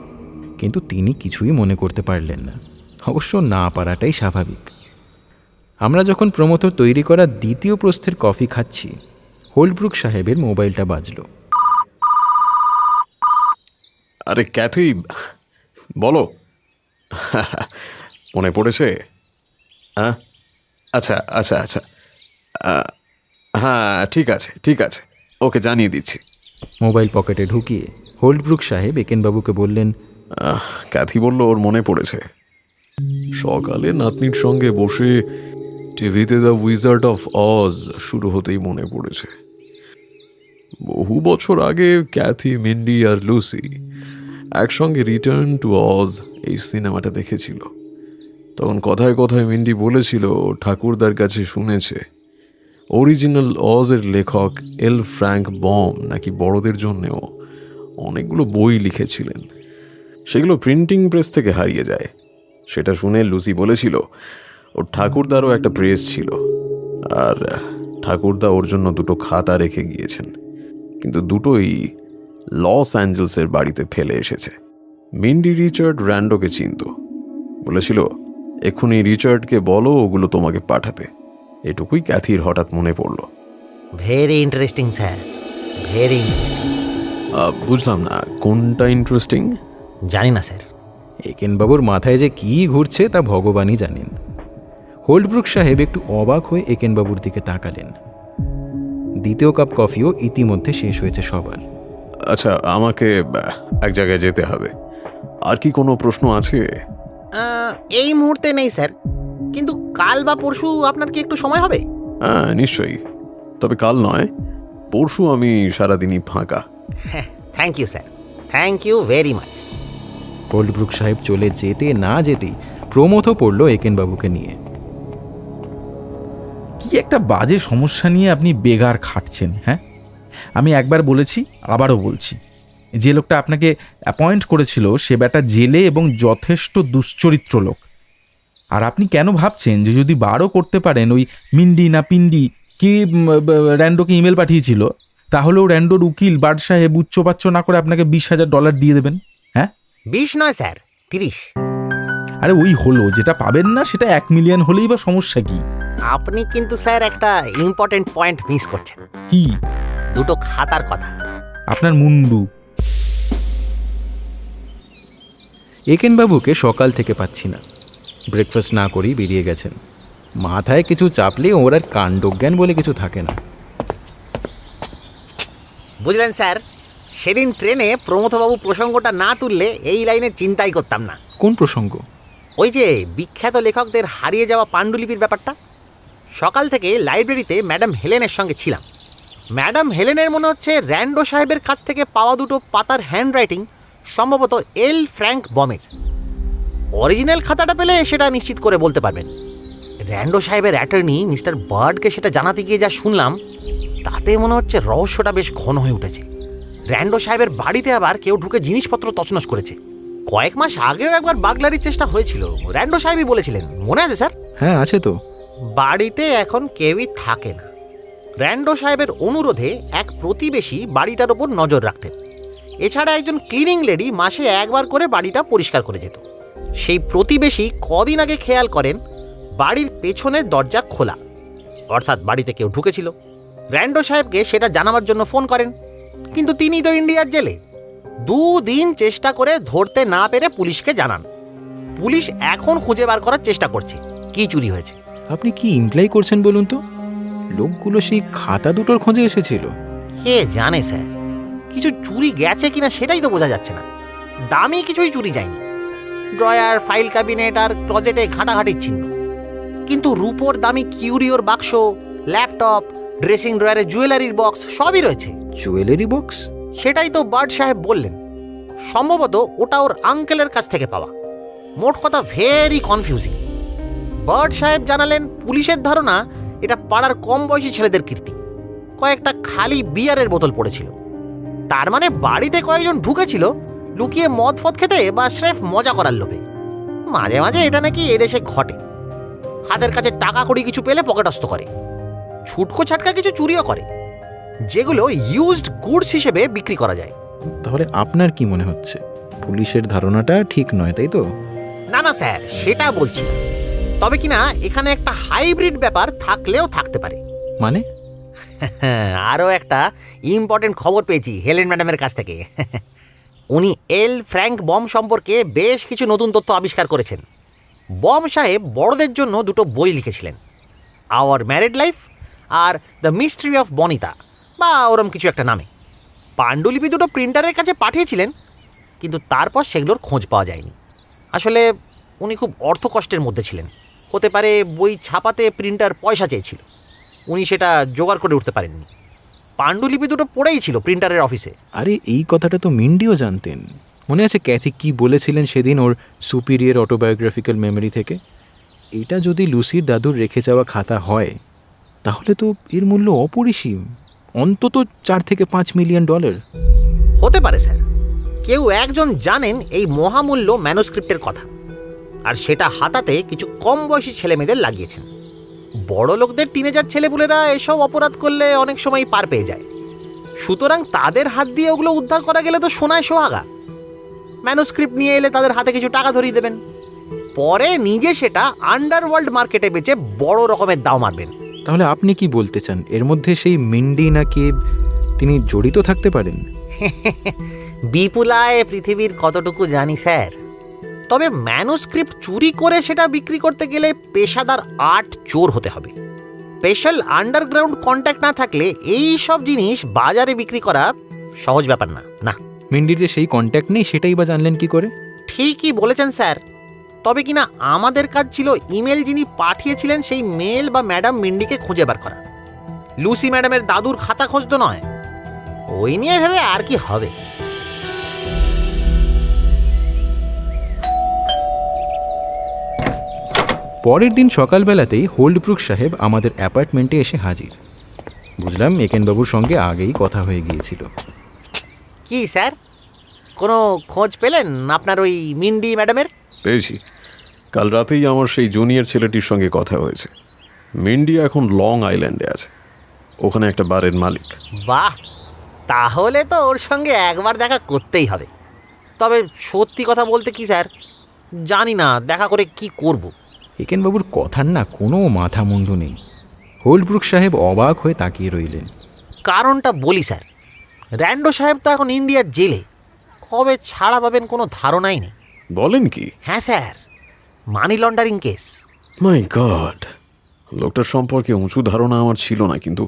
কিন্তু তিনি কিছুই মনে করতে পারলেন না। অবশ্য না পারাটাই স্বাভাবিক। আমরা যখন প্রমথর তৈরি করা দ্বিতীয় প্রস্থের কফি খাচ্ছি, হোল্ডব্রুক সাহেবের মোবাইলটা বাজল। আরে ক্যাথি, বলো। মনে পড়েছে? হ্যাঁ, আচ্ছা আচ্ছা আচ্ছা, হ্যাঁ ঠিক আছে, ওকে জানিয়ে দিচ্ছি। মোবাইল পকেটে ঢুকিয়ে হোল্ডব্রুক সাহেব একেনবাবুকে বললেন। ক্যাথি বলল ওর মনে পড়েছে। সকালে নাতনির সঙ্গে বসে টিভিতে দ্য উইজার্ড অফ অজ শুরু হতেই মনে পড়েছে। বহু বছর আগে ক্যাথি, মিন্ডি আর লুসি একসঙ্গে রিটার্ন টু অজ এই সিনেমাটা দেখেছিল। তখন কথায় কথায় মিন্ডি বলেছিল ঠাকুরদার কাছে শুনেছে অরিজিনাল অজের লেখক এল ফ্র্যাঙ্ক বম নাকি বড়দের জন্যেও অনেকগুলো বই লিখেছিলেন, সেগুলো প্রিন্টিং প্রেস থেকে হারিয়ে যায়। সেটা শুনে লুসি বলেছিল ওর ঠাকুরদারও একটা প্রেস ছিল, আর ঠাকুরদা ওর জন্য 2টো খাতা রেখে গিয়েছেন, কিন্তু দুটোই লস অ্যাঞ্জেলসের বাড়িতে ফেলে এসেছে। মিন্ডি রিচার্ড র্যান্ডোকে চিনত, বলেছিল এক্ষুনি রিচার্ডকে বলো ওগুলো তোমাকে পাঠাতে। এটুকুই ক্যাথির হঠাৎ মনে পড়ল। Very interesting sir, very interesting. বুঝলাম না, কোনটা ইন্টারেস্টিং? জানি না স্যার। একেনবাবুর মাথায় যে কি ঘুরছে তা ভগবানই জানেন। হোল্ডব্রুক সাহেব একটু অবাক হয়ে একেনবাবুর দিকে তাকালেন। দ্বিতীয় কাপ কফিও ইতিমধ্যে শেষ হয়েছে সবার। আচ্ছা, আমাকে এক জায়গায় যেতে হবে। আর কি কোনো প্রশ্ন আছে? এই মুহূর্তে নেই স্যার, কিন্তু কাল বা পরশু আপনার কি একটু সময় হবে? হ্যাঁ, নিশ্চয়ই। তবে কাল নয়, পরশু আমি সারাদিনই ফাঁকা। Thank you sir, thank you very much. Holdbrook সাহেব চলে যেতে না যেতেই প্রমথও পড়ল একেনবাবুকে নিয়ে। কি একটা বাজে সমস্যা নিয়ে আপনি বেগার খাটছেন। হ্যাঁ, আমি একবার বলেছি, আবারও বলছি, যে লোকটা আপনাকে অ্যাপয়েন্ট করেছিল সে বেটা জেলে এবং যথেষ্ট দুশ্চরিত্র লোক। আর আপনি কেন ভাবছেন যে যদি বারও করতে পারেন ওই মিন্ডি না পিন্ডি কে র্যান্ডোকে ইমেল পাঠিয়েছিল, তাহলেও র্যান্ডোর উকিল বার্ড সাহেব উচ্চপাচ্য না করে আপনাকে $20,000 দিয়ে দেবেন? হ্যাঁ, 20 নয় স্যার, 30। আরে ওই হলো, যেটা পাবেন না সেটা 1 মিলিয়ন হলেই বা সমস্যা কি? আপনি কিন্তু স্যার একটা ইম্পর্টেন্ট পয়েন্ট মিস করছেন। কি? দুটো খাতার কথা। আপনার মুন্ডু। একেনবাবুকে সকাল থেকে পাচ্ছি না, ব্রেকফাস্ট না করেই বেরিয়ে গেছেন। মাথায় কিছু চাপলে ওর আর কাণ্ডজ্ঞান বলে কিছু থাকে না। বুঝলেন স্যার, সেদিন ট্রেনে প্রমথবাবু প্রসঙ্গটা না তুললে এই লাইনে চিন্তাই করতাম না। কোন প্রসঙ্গ? ওই যে বিখ্যাত লেখকদের হারিয়ে যাওয়া পাণ্ডুলিপির ব্যাপারটা। সকাল থেকে লাইব্রেরিতে ম্যাডাম হেলেনের সঙ্গে ছিলাম। ম্যাডাম হেলেনের মনে হচ্ছে র্যান্ডো সাহেবের কাছ থেকে পাওয়া দুটো পাতার হ্যান্ডরাইটিং সম্ভবত এল ফ্র্যাঙ্ক বমের। অরিজিনাল খাতাটা পেলে সেটা নিশ্চিত করে বলতে পারবেন। র্যান্ডো সাহেবের অ্যাটর্নি মিস্টার বার্ডকে সেটা জানাতে গিয়ে যা শুনলাম, তাতে মনে হচ্ছে রহস্যটা বেশ ঘন হয়ে উঠেছে। র্যান্ডো সাহেবের বাড়িতে আবার কেউ ঢুকে জিনিসপত্র তছনছ করেছে। কয়েক মাস আগেও একবার বাগলারির চেষ্টা হয়েছিল, র্যান্ডো সাহেবই বলেছিলেন, মনে আছে স্যার? হ্যাঁ, আছে তো। বাড়িতে এখন কেউই থাকে না। র্যান্ডো সাহেবের অনুরোধে এক প্রতিবেশী বাড়িটার ওপর নজর রাখতেন। এছাড়া একজন ক্লিনিং লেডি মাসে একবার করে বাড়িটা পরিষ্কার করে যেত। সেই প্রতিবেশী কদিন আগে খেয়াল করেন বাড়ির পেছনের দরজা খোলা, অর্থাৎ বাড়িতে কেউ ঢুকেছিল। র্যান্ডো সাহেবকে সেটা জানাবার জন্য ফোন করেন, কিন্তু তিনি তো ইন্ডিয়ার জেলে। 2 দিন চেষ্টা করে ধরতে না পেরে পুলিশকে জানান। পুলিশ এখন খুঁজে বার করার চেষ্টা করছে কি চুরি হয়েছে। আপনি কি ইমপ্লাই করছেন বলুন তো? লোকগুলো সেই খাতা দুটোর খোঁজে এসেছিল। কে জানে স্যার, কিছু চুরি গেছে কিনা সেটাই তো বোঝা যাচ্ছে না। দামি কিছুই চুরি যায়নি, ড্রয়ার, ফাইল ক্যাবিনেট আর ক্লজেটে ঘাটাঘাটির চিহ্ন। কিন্তু রূপোর দামি কিউরিওর বাক্স, ল্যাপটপ, ড্রেসিং ড্রয়ারে জুয়েলারির বক্স সবই রয়েছে। Jewellery box? সেটাই তো বার্ড সাহেব বললেন। সম্ভবত ওটা ওর আঙ্কেলের কাছ থেকে পাওয়া। মোট কথা ভেরি কনফিউজিং। বার্ড সাহেব জানালেন পুলিশের ধারণা এটা পাড়ার কম বয়সী ছেলেদের কীর্তি। কয়েকটা খালি বিয়ারের বোতল পড়েছিল। তার মানে বাড়িতে কয়েকজন ঢুকেছিল লুকিয়ে মদ ফদ খেতে বা স্রেফ মজা করার লোভে। মাঝে মাঝে এটা নাকি এদেশে ঘটে। হাতের কাছে টাকা কড়ি কিছু পেলে পকেটস্থ করে। ছুটকো ছাটকা কিছু চুরিও করে, যেগুলো ইউজড গুডস হিসেবে বিক্রি করা যায়। তাহলে আপনার কি মনে হচ্ছে পুলিশের ধারণাটা ঠিক নয়, তাই তো? না না স্যার, সেটা বলছি না। তবে কিনা এখানে একটা হাইব্রিড ব্যাপার থাকলেও থাকতে পারে। মানে? আরও একটা ইম্পর্টেন্ট খবর পেয়েছি হেলেন ম্যাডামের কাছ থেকে। উনি এল ফ্র্যাঙ্ক বম সম্পর্কে বেশ কিছু নতুন তথ্য আবিষ্কার করেছেন। বম সাহেব বড়দের জন্য 2টো বই লিখেছিলেন, আওয়ার ম্যারিড লাইফ আর দ্য মিস্ট্রি অফ বনিতা বা ওরম কিছু একটা নামে। পাণ্ডুলিপি 2টো প্রিন্টারের কাছে পাঠিয়েছিলেন, কিন্তু তারপর সেগুলোর খোঁজ পাওয়া যায়নি। আসলে উনি খুব অর্থকষ্টের মধ্যে ছিলেন। হতে পারে বই ছাপাতে প্রিন্টার পয়সা চেয়েছিল, উনি সেটা জোগাড় করে উঠতে পারেননি। পাণ্ডুলিপি 2টো পড়েই ছিল প্রিন্টারের অফিসে। আরে এই কথাটা তো মিন্ডিও জানতেন। মনে আছে ক্যাথি কি বলেছিলেন সেদিন ওর সুপিরিয়র অটোবায়োগ্রাফিক্যাল মেমোরি থেকে? এটা যদি লুসির দাদুর রেখে যাওয়া খাতা হয় তাহলে তো এর মূল্য অপরিসীম, অন্তত $4 থেকে $5 মিলিয়ন। হতে পারে স্যার, কেউ একজন জানেন এই মহামূল্য ম্যানুস্ক্রিপ্টের কথা, আর সেটা হাতাতে কিছু কম বয়সী ছেলেমেয়েদের লাগিয়েছেন। বড় লোকদের টিনেজার ছেলেপুলেরা এসব অপরাধ করলে অনেক সময় পার পেয়ে যায়। সুতরাং তাদের হাত দিয়ে ওগুলো উদ্ধার করা গেলে তো সোনায় সোহাগা। ম্যানুস্ক্রিপ্ট নিয়ে এলে তাদের হাতে কিছু টাকা ধরিয়ে দেবেন, পরে নিজে সেটা আন্ডারওয়ার্ল্ড মার্কেটে বেচে বড় রকমের দাম মারবেন। তাহলে আপনি কি বলতে চান এর মধ্যে সেই মিন্ডি না কে তিনি জড়িত থাকতে পারেন? বিপুলায় পৃথিবীর কতটুকু জানি স্যার। তবে ম্যানুস্ক্রিপ্ট চুরি করে সেটা বিক্রি করতে গেলে পেশাদার আর্ট চোর হতে হবে। স্পেশাল আন্ডারগ্রাউন্ড কন্ট্যাক্ট না থাকলে এই সব জিনিস বাজারে বিক্রি করা সহজ ব্যাপার না। না, মিন্ডির যে সেই কন্ট্যাক্ট নেই সেটাই বা জানলেন কি করে? ঠিকই বলেছেন স্যার, তবে কিনা আমাদের কাজ ছিল ইমেল যিনি পাঠিয়েছিলেন সেই মেল বা ম্যাডাম মিন্ডিকে খুঁজে বার করা। লুসি ম্যাডামের দাদুর খাতা খোঁজ তো নয়। ওই নিয়ে ভেবে আর কি হবে। পরের দিন সকালবেলাতেই হোল্ডব্রুক সাহেব আমাদের অ্যাপার্টমেন্টে এসে হাজির। বুঝলাম একেনবাবুর সঙ্গে আগেই কথা হয়ে গিয়েছিল। কি স্যার, কোনো খোঁজ পেলেন আপনার ওই মিন্ডি ম্যাডামের? পেয়েছি। কাল রাতেই আমার সেই জুনিয়র ছেলেটির সঙ্গে কথা হয়েছে। মিন্ডি এখন লং আইল্যান্ডে আছে, ওখানে একটা বারের মালিক। বাহ, তাহলে তো ওর সঙ্গে একবার দেখা করতেই হবে। তবে সত্যি কথা বলতে কি স্যার, জানি না দেখা করে কি করব। একেনবাবুর কথার না কোনো মাথা মুন্ডু নেই। হোল্ডব্রুক সাহেব অবাক হয়ে তাকিয়ে রইলেন। কারণটা বলি স্যার, র্যান্ডো সাহেব তো এখন ইন্ডিয়ার জেলে, কবে ছাড়া পাবেন কোনো ধারণাই নেই। বলেন কি? হ্যাঁ স্যার, মানি লন্ডারিং কেস। মাই গড, লোকটার সম্পর্কে উঁচু ধারণা আমার ছিল না, কিন্তু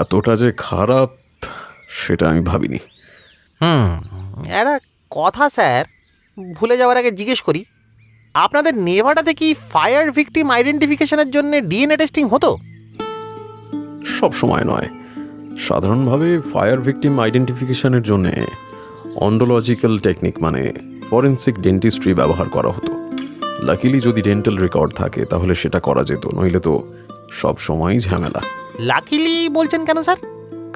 এতটা যে খারাপ সেটা আমি ভাবিনি। একটা কথা স্যার, ভুলে যাওয়ার আগে জিজ্ঞেস করি, আপনাদের নেভাডাতে কি ফায়ার ভিকটিম আইডেন্টিফিকেশনের জন্য ডিএনএ টেস্টিং হতো? সব সময় নয়, সাধারণভাবে ফায়ার ভিকটিম আইডেন্টিফিকেশনের জন্য অন্ডোলজিক্যাল টেকনিক মানে ফরেন্সিক ডেন্টিস্ট্রি ব্যবহার করা হতো। লাকিলি যদি ডেন্টাল রেকর্ড থাকে তাহলে সেটা করা যেত, নইলে তো সব সময়ই ঝামেলা। লাকিলি বলছেন কেন স্যার?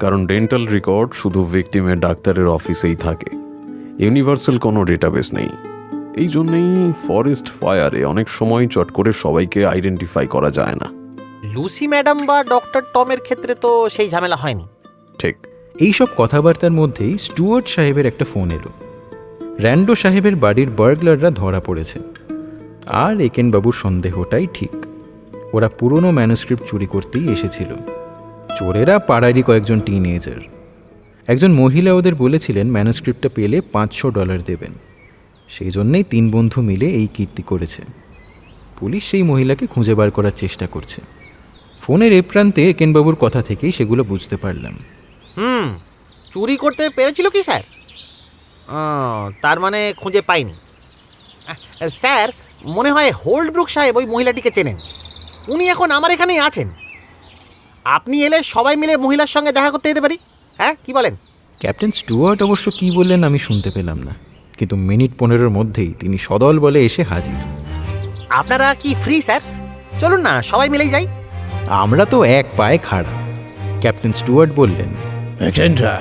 কারণ ডেন্টাল রেকর্ড শুধু ভিকটিমের ডাক্তারের অফিসেই থাকে, ইউনিভার্সাল কোনো ডেটাবেস নেই। এই জন্যেই ফরেস্ট ফায়ারে অনেক সময় চট করে সবাইকে আইডেন্টিফাই করা যায় না। লুসি ম্যাডাম বা ডক্টর টমের ক্ষেত্রে তো সেই ঝামেলা হয়নি। ঠিক। এইসব কথাবার্তার মধ্যেই স্টুয়ার্ট সাহেবের একটা ফোন এলো। র্যান্ডো সাহেবের বাড়ির বার্গলাররা ধরা পড়েছে। আর একেনবাবুর সন্দেহটাই ঠিক, ওরা পুরনো ম্যানুস্ক্রিপ্ট চুরি করতেই এসেছিল। চোরেরা পাড়ারই কয়েকজন টিনএজার। একজন মহিলা ওদের বলেছিলেন ম্যানুস্ক্রিপ্টটা পেলে $500 দেবেন। সেই জন্যেই 3 বন্ধু মিলে এই কীর্তি করেছে। পুলিশ সেই মহিলাকে খুঁজে বার করার চেষ্টা করছে। ফোনের এ প্রান্তে একেনবাবুর কথা থেকেই সেগুলো বুঝতে পারলাম। চুরি করতে পেরেছিল কি স্যার? তার মানে খুঁজে পাইনি। স্যার, মনে হয় হোল্ডব্রুক সাহেব ওই মহিলাটিকে চেনেন। উনি এখন আমার এখানেই আছেন। আপনি এলে সবাই মিলে মহিলার সঙ্গে দেখা করতে যেতে পারি। হ্যাঁ, কি বলেন? ক্যাপ্টেন স্টুয়ার্ট অবশ্য কী বললেন আমি শুনতে পেলাম না, কিন্তু মিনিট 15-এর মধ্যেই তিনি সদল বলে এসে হাজির। আপনারা কি ফ্রি স্যার? চলুন না, সবাই মিলেই যাই। আমরা তো এক পায়ে খাড়া। ক্যাপ্টেন স্টুয়ার্ট বললেন, এজেন্টরা,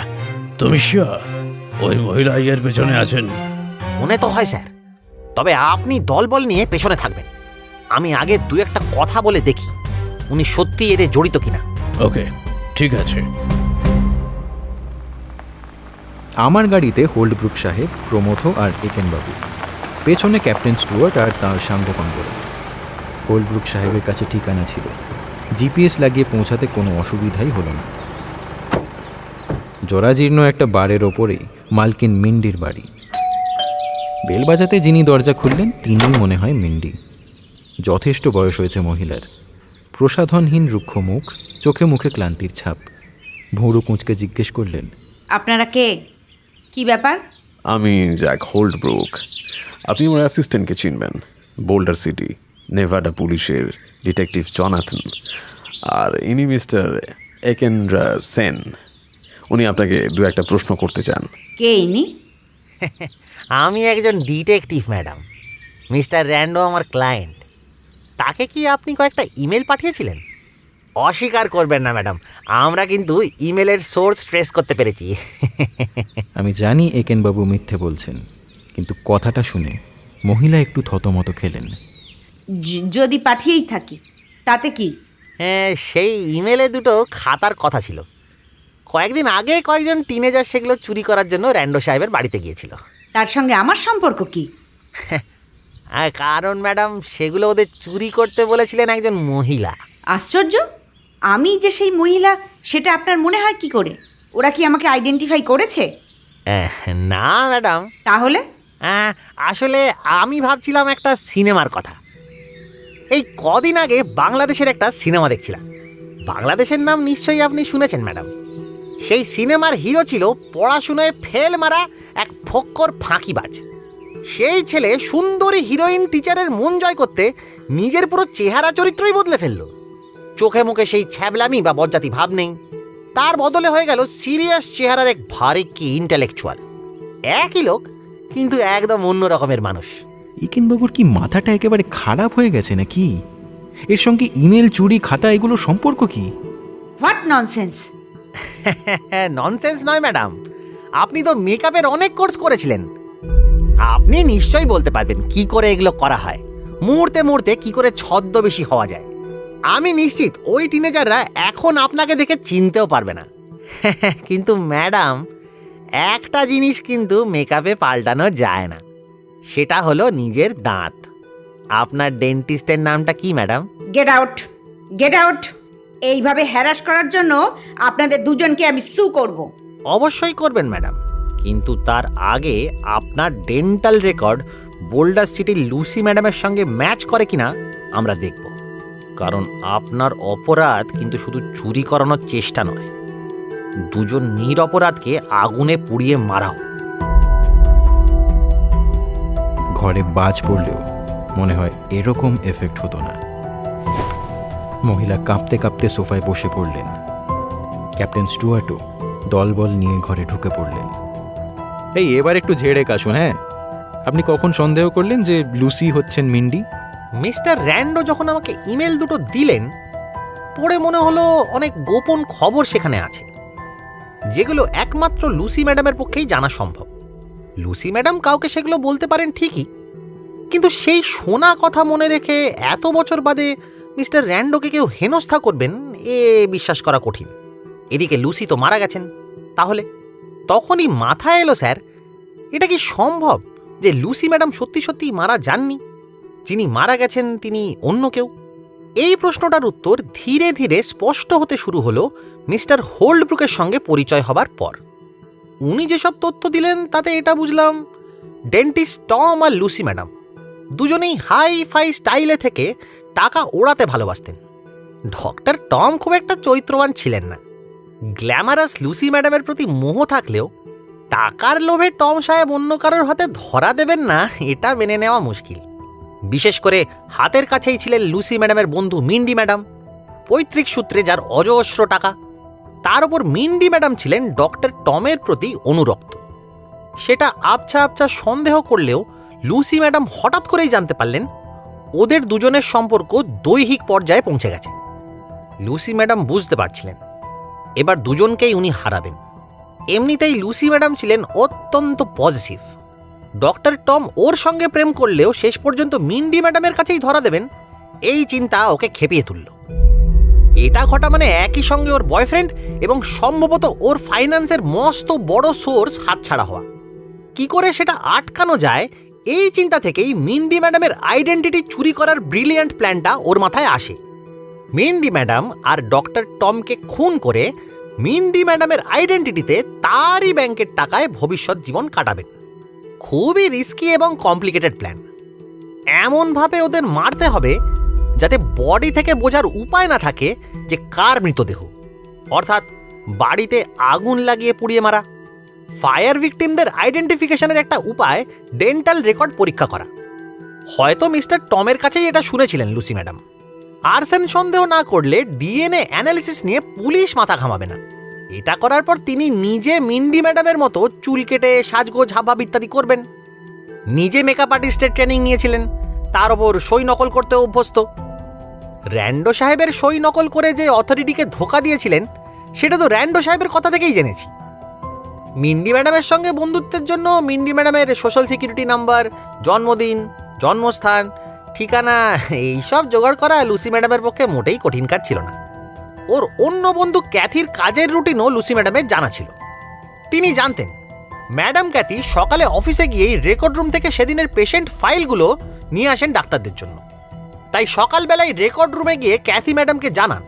তুমি শিওর ওই মহিলা এর পেছনে আছেন? মনে তো হয় স্যার, তবে আপনি দলবল নিয়ে পেছনে থাকবেন। আমি আগে 2-1টা কথা বলে দেখি উনি সত্যি এতে জড়িত কিনা। ওকে, ঠিক আছে। আমার গাড়িতে হোল্ডব্রুক সাহেব, প্রমথ আর একেনবাবু, পেছনে ক্যাপ্টেন স্টুয়ার্ট আর তাঁর সাঙ্গপাঙ্গরা। হোল্ডব্রুক সাহেবের কাছে ঠিকানা ছিল, জিপিএস লাগিয়ে পৌঁছাতে কোনো অসুবিধাই হলো না। জরাজীর্ণ একটা বারের ওপরেই মালকিন মিন্ডির বাড়ি। বেল বাজাতে যিনি দরজা খুললেন তিনিই মনে হয় মিন্ডি। যথেষ্ট বয়স হয়েছে মহিলার, প্রসাধনহীন রুক্ষ মুখ, চোখে মুখে ক্লান্তির ছাপ। ভুরু কুঁচকে জিজ্ঞেস করলেন, আপনারা কে? কি ব্যাপার? আমি জ্যাক হোল্ডব্রুক। আপনি আমার অ্যাসিস্ট্যান্টকে চিনবেন, বোল্ডার সিটি নেভাডা পুলিশের ডিটেকটিভ জনাথন। আর ইনি মিস্টার একেন্দ্রা সেন। উনি আপনাকে 2-1টা প্রশ্ন করতে চান। কে ইনি? আমি একজন ডিটেকটিভ ম্যাডাম। মিস্টার র্যান্ডো আমার ক্লায়েন্ট। তাকে কি আপনি কয়েকটা ইমেল পাঠিয়েছিলেন? অস্বীকার করবেন না ম্যাডাম, আমরা কিন্তু ইমেলের সোর্স ট্রেস করতে পেরেছি। আমি জানি একেনবাবু মিথ্যে বলছেন, কিন্তু কথাটা শুনে মহিলা একটু থতমত খেলেন। যদি পাঠিয়েই থাকি তাতে কি? হ্যাঁ, সেই ইমেলে 2টো খাতার কথা ছিল। কয়েকদিন আগে কয়েকজন টিনেজার সেগুলো চুরি করার জন্য র্যান্ডো সাহেবের বাড়িতে গিয়েছিল। তার সঙ্গে আমার সম্পর্ক কি? কারণ ম্যাডাম, সেগুলো ওদের চুরি করতে বলেছিলেন একজন মহিলা। আশ্চর্য, আমি যে সেই মহিলা সেটা আপনার মনে হয় কি করে? ওরা কি আমাকে আইডেন্টিফাই করেছে? না ম্যাডাম। তাহলে? আসলে আমি ভাবছিলাম একটা সিনেমার কথা। এই কদিন আগে বাংলাদেশের একটা সিনেমা দেখছিলাম। বাংলাদেশের নাম নিশ্চয়ই আপনি শুনেছেন ম্যাডাম। সেই সিনেমার হিরো ছিল পড়াশুনোয় ফেল মারা এক ফক্কর ফাঁকিবাজ। সেই ছেলে সুন্দরী হিরোইন টিচারের মন জয় করতে নিজের পুরো চেহারা চরিত্রই বদলে ফেলল। চোখে মুখে সেই ছ্যাবলামি বা বজ্জাতি ভাব নেই, তার বদলে হয়ে গেল সিরিয়াস চেহারার এক ভারী কি ইন্টেলেকচুয়াল। একই লোক কিন্তু একদম অন্য রকমের মানুষ। একেনবাবুর কি মাথাটা একেবারে খারাপ হয়ে গেছে নাকি? এর সঙ্গে ইমেল চুরি, খাতা, এগুলো সম্পর্ক কি? What nonsense! ননসেন্স নয় ম্যাডাম, আপনি তো মেকআপের অনেক কোর্স করেছিলেন। আপনি নিশ্চয়ই বলতে পারবেন কি করে এগুলো করা হয়, মুহূর্তে মুহূর্তে কি করে ছদ্মবেশী হওয়া যায়। আমি নিশ্চিত ওই টিনেজাররা এখন আপনাকে দেখে চিনতেও পারবে না। কিন্তু ম্যাডাম, একটা জিনিস কিন্তু মেকআপে পাল্টানো যায় না, সেটা হলো নিজের দাঁত। আপনার ডেন্টিস্টের নামটা কি madam? Get out, get out! এইভাবে হ্যারাস করার জন্য আপনাদের দুজনকে আমি সু করব। অবশ্যই করবেন ম্যাডাম, কিন্তু তার আগে আপনার ডেন্টাল রেকর্ড বোল্ডার সিটির লুসি ম্যাডামের সঙ্গে ম্যাচ করে কিনা আমরা দেখব। কারণ আপনার অপরাধ কিন্তু শুধু চুরি করানোর চেষ্টা নয়, দুজন নিরপরাধকে আগুনে পুড়িয়ে মারাও। ঘরে বাজ পড়লেও মনে হয় এরকম এফেক্ট হতো না। মহিলা কাঁপতে কাঁপতে সোফায় বসে পড়লেন। ক্যাপ্টেন স্টুয়ার্টও দলবল নিয়ে ঘরে ঢুকে পড়লেন। এই এবার একটু ঝেড়ে কাশুন। হ্যাঁ, আপনি কখন সন্দেহ করলেন যে লুসি হচ্ছেন মিন্ডি? মিস্টার র্যান্ডো যখন আমাকে ইমেল দুটো দিলেন, পড়ে মনে হলো অনেক গোপন খবর সেখানে আছে, যেগুলো একমাত্র লুসি ম্যাডামের পক্ষেই জানা সম্ভব। লুসি ম্যাডাম কাউকে সেগুলো বলতে পারেন ঠিকই, কিন্তু সেই শোনা কথা মনে রেখে এত বছর বাদে মিস্টার র্যান্ডোকে কেউ হেনস্থা করবেন এ বিশ্বাস করা কঠিন। এদিকে লুসি তো মারা গেছেন। তাহলে তখনই মাথায় এলো, স্যার, এটা কি সম্ভব যে লুসি ম্যাডাম সত্যি সত্যি মারা যাননি? যিনি মারা গেছেন তিনি অন্য কেউ? এই প্রশ্নটার উত্তর ধীরে ধীরে স্পষ্ট হতে শুরু হলো মিস্টার হোল্ডব্রুকের সঙ্গে পরিচয় হবার পর। উনি যেসব তথ্য দিলেন তাতে এটা বুঝলাম, ডেন্টিস্ট টম আর লুসি ম্যাডাম দুজনেই হাই ফাই স্টাইলে থেকে টাকা ওড়াতে ভালোবাসতেন। ডক্টর টম খুব একটা চরিত্রবান ছিলেন না। গ্ল্যামারাস লুসি ম্যাডামের প্রতি মোহ থাকলেও টাকার লোভে টম সাহেব অন্য কারোর হাতে ধরা দেবেন না, এটা মেনে নেওয়া মুশকিল। বিশেষ করে হাতের কাছেই ছিলেন লুসি ম্যাডামের বন্ধু মিন্ডি ম্যাডাম, পৈতৃক সূত্রে যার অজস্র টাকা। তার উপর মিন্ডি ম্যাডাম ছিলেন ডক্টর টমের প্রতি অনুরক্ত। সেটা আবছা আবছা সন্দেহ করলেও লুসি ম্যাডাম হঠাৎ করেই জানতে পারলেন ওদের দুজনের সম্পর্ক দৈহিক পর্যায়ে পৌঁছে গেছে। লুসি ম্যাডাম বুঝতে পারছিলেন এবার দুজনকেই উনি হারাবেন। এমনিতেই লুসি ম্যাডাম ছিলেন অত্যন্ত পজিটিভ। ডক্টর টম ওর সঙ্গে প্রেম করলেও শেষ পর্যন্ত মিন্ডি ম্যাডামের কাছেই ধরা দেবেন, এই চিন্তা ওকে খেপিয়ে তুলল। এটা ঘটা মানে একই সঙ্গে ওর বয়ফ্রেন্ড এবং সম্ভবত ওর ফাইন্যান্সের মস্ত বড় সোর্স হাতছাড়া হওয়া। কি করে সেটা আটকানো যায়, এই চিন্তা থেকেই মিন্ডি ম্যাডামের আইডেন্টিটি চুরি করার ব্রিলিয়ান্ট প্ল্যানটা ওর মাথায় আসে। মিন্ডি ম্যাডাম আর ডক্টর টমকে খুন করে মিন্ডি ম্যাডামের আইডেন্টিটিতে তারই ব্যাংকের টাকায় ভবিষ্যৎ জীবন কাটাবেন। খুবই রিস্কি এবং কমপ্লিকেটেড প্ল্যান। এমনভাবে ওদের মারতে হবে যাতে বডি থেকে বোঝার উপায় না থাকে যে কার মৃতদেহ, অর্থাৎ বাড়িতে আগুন লাগিয়ে পুড়িয়ে মারা। ফায়ার ভিকটিমদের আইডেন্টিফিকেশনের একটা উপায় ডেন্টাল রেকর্ড পরীক্ষা করা। হয়তো মিস্টার টমের কাছেই এটা শুনেছিলেন লুসি ম্যাডাম। আর্সেন সন্দেহ না করলে ডিএনএ অ্যানালিসিস নিয়ে পুলিশ মাথা ঘামাবে না। এটা করার পর তিনি নিজে মিন্ডি ম্যাডামের মতো চুল কেটে সাজগোজ হাবভাব ইত্যাদি করবেন। নিজে মেকআপ আর্টিস্টের ট্রেনিং নিয়েছিলেন, তার ওপর সই নকল করতে অভ্যস্ত। র্যান্ডো সাহেবের সই নকল করে যে অথরিটিকে ধোকা দিয়েছিলেন সেটা তো র্যান্ডো সাহেবের কথা থেকেই জেনেছি। মিন্ডি ম্যাডামের সঙ্গে বন্ধুত্বের জন্য মিন্ডি ম্যাডামের সোশ্যাল সিকিউরিটি নাম্বার, জন্মদিন, জন্মস্থান, ঠিকানা এইসব জোগাড় করা লুসি ম্যাডামের পক্ষে মোটেই কঠিন কাজ ছিল না। ওর অন্য বন্ধু ক্যাথির কাজের রুটিনও লুসি ম্যাডামের জানা ছিল। তিনি জানতেন ম্যাডাম ক্যাথি সকালে অফিসে গিয়েই রেকর্ড রুম থেকে সেদিনের পেশেন্ট ফাইলগুলো নিয়ে আসেন ডাক্তারদের জন্য। তাই সকালবেলায় রেকর্ড রুমে গিয়ে ক্যাথি ম্যাডামকে জানান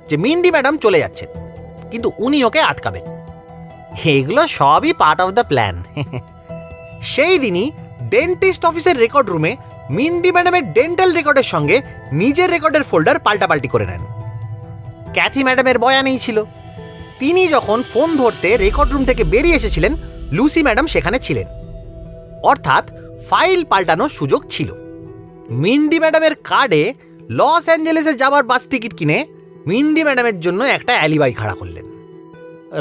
যে মিন্ডি ম্যাডাম চলে যাচ্ছেন, কিন্তু উনি ওকে আটকাবেন। এগুলো সবই পার্ট অফ দ্য প্ল্যান। সেই দিনই ডেন্টিস্ট অফিসের রেকর্ড রুমে মিন্ডি ম্যাডামের ডেন্টাল রেকর্ডের সঙ্গে নিজের রেকর্ডের ফোল্ডার পাল্টাপাল্টি করে নেন। ক্যাথি ম্যাডামের বয়ানেই ছিল। তিনি যখন ফোন ধরতে রেকর্ড রুম থেকে বেরিয়ে এসেছিলেন, লুসি ম্যাডাম সেখানে ছিলেন। অর্থাৎ ফাইল পাল্টানোর সুযোগ ছিল। মিন্ডি ম্যাডামের কার্ডে লস অ্যাঞ্জেলেসে যাবার বাস টিকিট কিনে মিন্ডি ম্যাডামের জন্য একটা অ্যালিবাই খাড়া করলেন।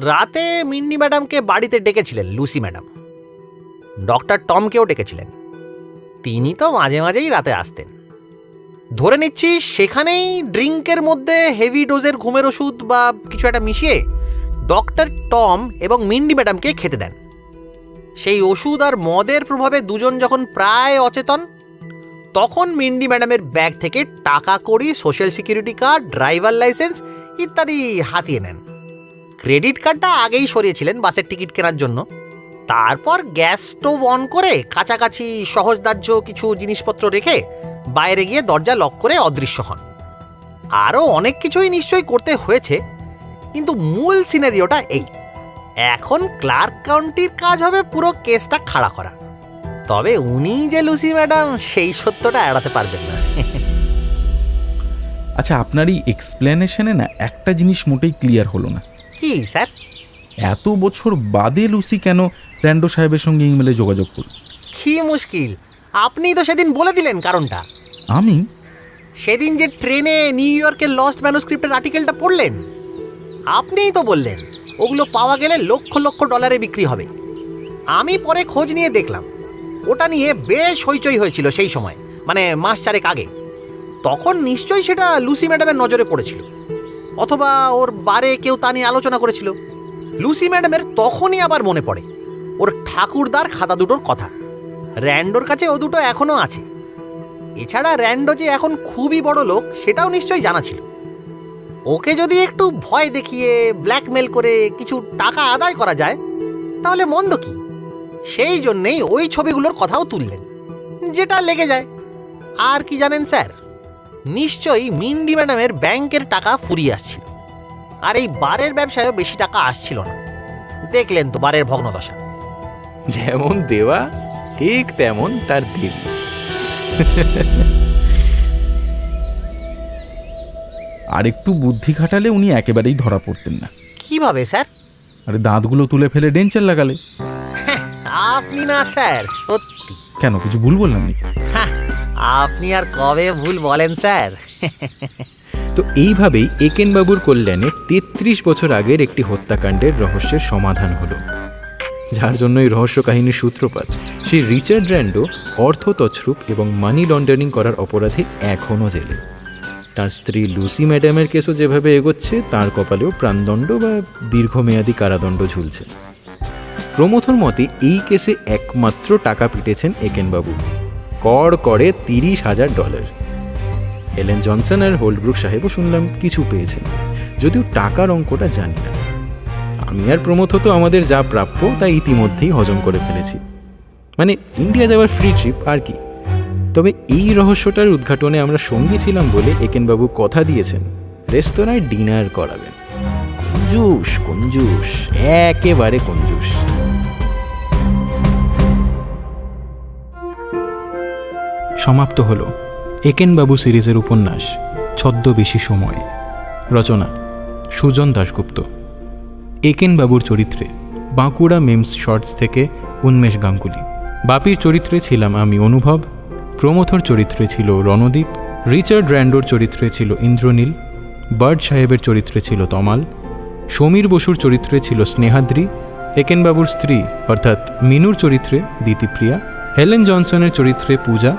রাতে মিন্ডি ম্যাডামকে বাড়িতে ডেকেছিলেন লুসি ম্যাডাম। ডক্টর টমকেও ডেকেছিলেন। তিনি তো মাঝে মাঝেই রাতে আসতেন। ধরে নিচ্ছি সেখানেই ড্রিঙ্কের মধ্যে হেভি ডোজের ঘুমের ওষুধ বা কিছু একটা মিশিয়ে ডক্টর টম এবং মিন্ডি ম্যাডামকে খেতে দেন। সেই ওষুধ আর মদের প্রভাবে দুজন যখন প্রায় অচেতন, তখন মিন্ডি ম্যাডামের ব্যাগ থেকে টাকা কড়ি, social security card, driver licence ইত্যাদি হাতিয়ে নেন। ক্রেডিট কার্ডটা আগেই সরিয়েছিলেন বাসের টিকিট কেনার জন্য। তারপর গ্যাস স্টোভ অন করে কাছাকাছি সহজদার্য কিছু জিনিসপত্র রেখে বাইরে গিয়ে দরজা লক করে অদৃশ্য হন। আরও অনেক কিছুই নিশ্চয়ই করতে হয়েছে, কিন্তু মূল সিনারিওটা এই। এখন ক্লার্ক কাউন্টির কাজ হবে পুরো কেসটা খাড়া করা। তবে উনি যে লুসি ম্যাডাম, সেই সত্যটা এড়াতে পারবেন না। আচ্ছা, আপনার এই এক্সপ্লেনেশনে না একটা জিনিস মোটেই ক্লিয়ার হলো না। কি স্যার? এত বছর বাদে লুসি কেন র্যান্ডো সাহেবের সঙ্গে ইমেলে যোগাযোগ করল? কি মুশকিল, আপনি তো সেদিন বলে দিলেন কারণটা। আমি সেদিন যে ট্রেনে নিউ ইয়র্কের লস্ট ম্যানুস্ক্রিপ্টের আর্টিকেলটা পড়লেন, আপনিই তো বললেন ওগুলো পাওয়া গেলে লক্ষ লক্ষ ডলারে বিক্রি হবে। আমি পরে খোঁজ নিয়ে দেখলাম ওটা নিয়ে বেশ হইচই হয়েছিল সেই সময়, মানে মাস চারেক আগে। তখন নিশ্চয়ই সেটা লুসি ম্যাডামের নজরে পড়েছিল, অথবা ওর বারে কেউ তা নিয়ে আলোচনা করেছিল। লুসি ম্যাডামের তখনই আবার মনে পড়ে ওর ঠাকুরদার খাতা দুটোর কথা। র্যান্ডোর কাছে ও দুটো এখনও আছে। এছাড়া র্যান্ডো যে এখন খুবই বড় লোক সেটাও নিশ্চয়ই জানা ছিল। ওকে যদি একটু ভয় দেখিয়ে ব্ল্যাকমেল করে কিছু টাকা আদায় করা যায় তাহলে মন্দ কি? সেই জন্যেই ওই ছবিগুলোর কথাও তুললেন, যেটা লেগে যায়। আর কি জানেন স্যার, নিশ্চয়ই মিন্ডি ম্যাডামের ব্যাংকের টাকা ফুরিয়ে আসছিল, আর এই বারের ব্যবসায়ও বেশি টাকা আসছিল না। দেখলেন তো বারের ভগ্নদশা। যেমন দেওয়া ঠিক তেমন তার দেবী। আর একটু বুদ্ধি খাটালে উনি একেবারেই ধরা পড়তেন না। কিভাবে স্যার? আরে দাঁতগুলো তুলে ফেলে ডেঞ্চার লাগালে। আপনি না স্যার, সত্যি। কেন, কিছু ভুল বললাম নাকি? আপনি আর কবে ভুল বলেন স্যার। তো এইভাবেই একেনবাবুর কল্যাণে ৩৩ বছর আগের একটি হত্যাকাণ্ডের রহস্যের সমাধান হলো, যার জন্য এই রহস্য কাহিনীর সূত্রপাত সেই রিচার্ড র্যান্ডো অর্থ তছরূপ এবং মানি লন্ডারিং করার অপরাধে এখনও জেলে। তার স্ত্রী লুসি ম্যাডামের কেসও যেভাবে এগোচ্ছে, তার কপালেও প্রাণদণ্ড বা দীর্ঘমেয়াদী কারাদণ্ড ঝুলছে। প্রমথর মতে এই কেসে একমাত্র টাকা পিটেছেন একেনবাবু, কড় করে $30,000। হেলেন জনসন আর হোল্ডব্রুক সাহেবও শুনলাম কিছু পেয়েছেন, যদিও টাকার অঙ্কটা জানি না। আমি আর প্রমথ তো আমাদের যা প্রাপ্য তা ইতিমধ্যেই হজম করে ফেলেছি, মানে ইন্ডিয়া যাওয়ার ফ্রি ট্রিপ আর কি। তবে এই রহস্যটার উদ্ঘাটনে আমরা সঙ্গী ছিলাম বলে একেনবাবু কথা দিয়েছেন রেস্তোরাঁয় ডিনার করাবেন। কঞ্জুস কঞ্জুস, একেবারে কঞ্জুস। সমাপ্ত হলো একেনবাবু সিরিজের উপন্যাস ছদ্মবেশী সময়। রচনা সুজন দাশগুপ্ত। একেনবাবুর চরিত্রে বাঁকুড়া মেমস শর্টস থেকে উন্মেষ গাঙ্গুলি। বাপির চরিত্রে ছিলাম আমি অনুভব। প্রমথর চরিত্রে ছিল রণদীপ। রিচার্ড র্যান্ডোর চরিত্রে ছিল ইন্দ্রনীল। বার্ড সাহেবের চরিত্রে ছিল তমাল। সমীর বসুর চরিত্রে ছিল স্নেহাদ্রি। একেনবাবুর স্ত্রী অর্থাৎ মিনুর চরিত্রে দিতিপ্রিয়া। হেলেন জনসনের চরিত্রে পূজা।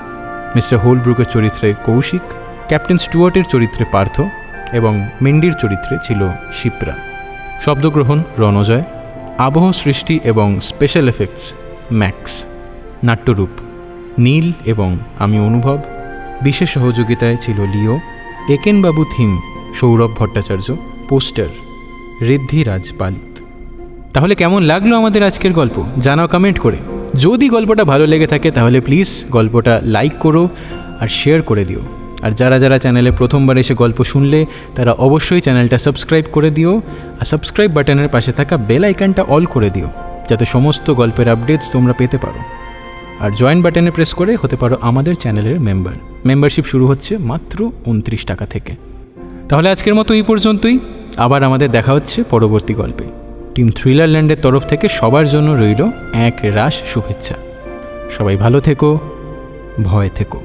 মিস্টার হোলব্রুকের চরিত্রে কৌশিক। ক্যাপ্টেন স্টুয়ার্টের চরিত্রে পার্থ এবং মিন্ডির চরিত্রে ছিল শিপ্রা। শব্দগ্রহণ রণজয়। আবহ সৃষ্টি এবং স্পেশাল এফেক্টস ম্যাক্স। নাট্যরূপ নীল এবং আমি অনুভব। বিশেষ সহযোগিতায় ছিল লিও। একেনবাবু থিম সৌরভ ভট্টাচার্য। পোস্টার ঋদ্ধিরাজ পালিত। তাহলে কেমন লাগলো আমাদের আজকের গল্প জানাও কমেন্ট করে। যদি গল্পটা ভালো লেগে থাকে তাহলে প্লিজ গল্পটা লাইক করো আর শেয়ার করে দিও। আর যারা যারা চ্যানেলে প্রথমবার এসে গল্প শুনলে তারা অবশ্যই চ্যানেলটা সাবস্ক্রাইব করে দিও, আর সাবস্ক্রাইব বাটনের পাশে থাকা বেল আইকনটা অল করে দিও যাতে সমস্ত গল্পের আপডেটস তোমরা পেতে পারো। আর জয়েন বাটনে প্রেস করে হতে পারো আমাদের চ্যানেলের মেম্বার। মেম্বারশিপ শুরু হচ্ছে মাত্র 29 টাকা থেকে। তাহলে আজকের মতো এই পর্যন্তই। আবার আমাদের দেখা হচ্ছে পরবর্তী গল্পে। টিম থ্রিলার ল্যান্ডের তরফ থেকে সবার জন্য রইল এক রাশ শুভেচ্ছা। সবাই ভালো থেকো, ভয় থেকো।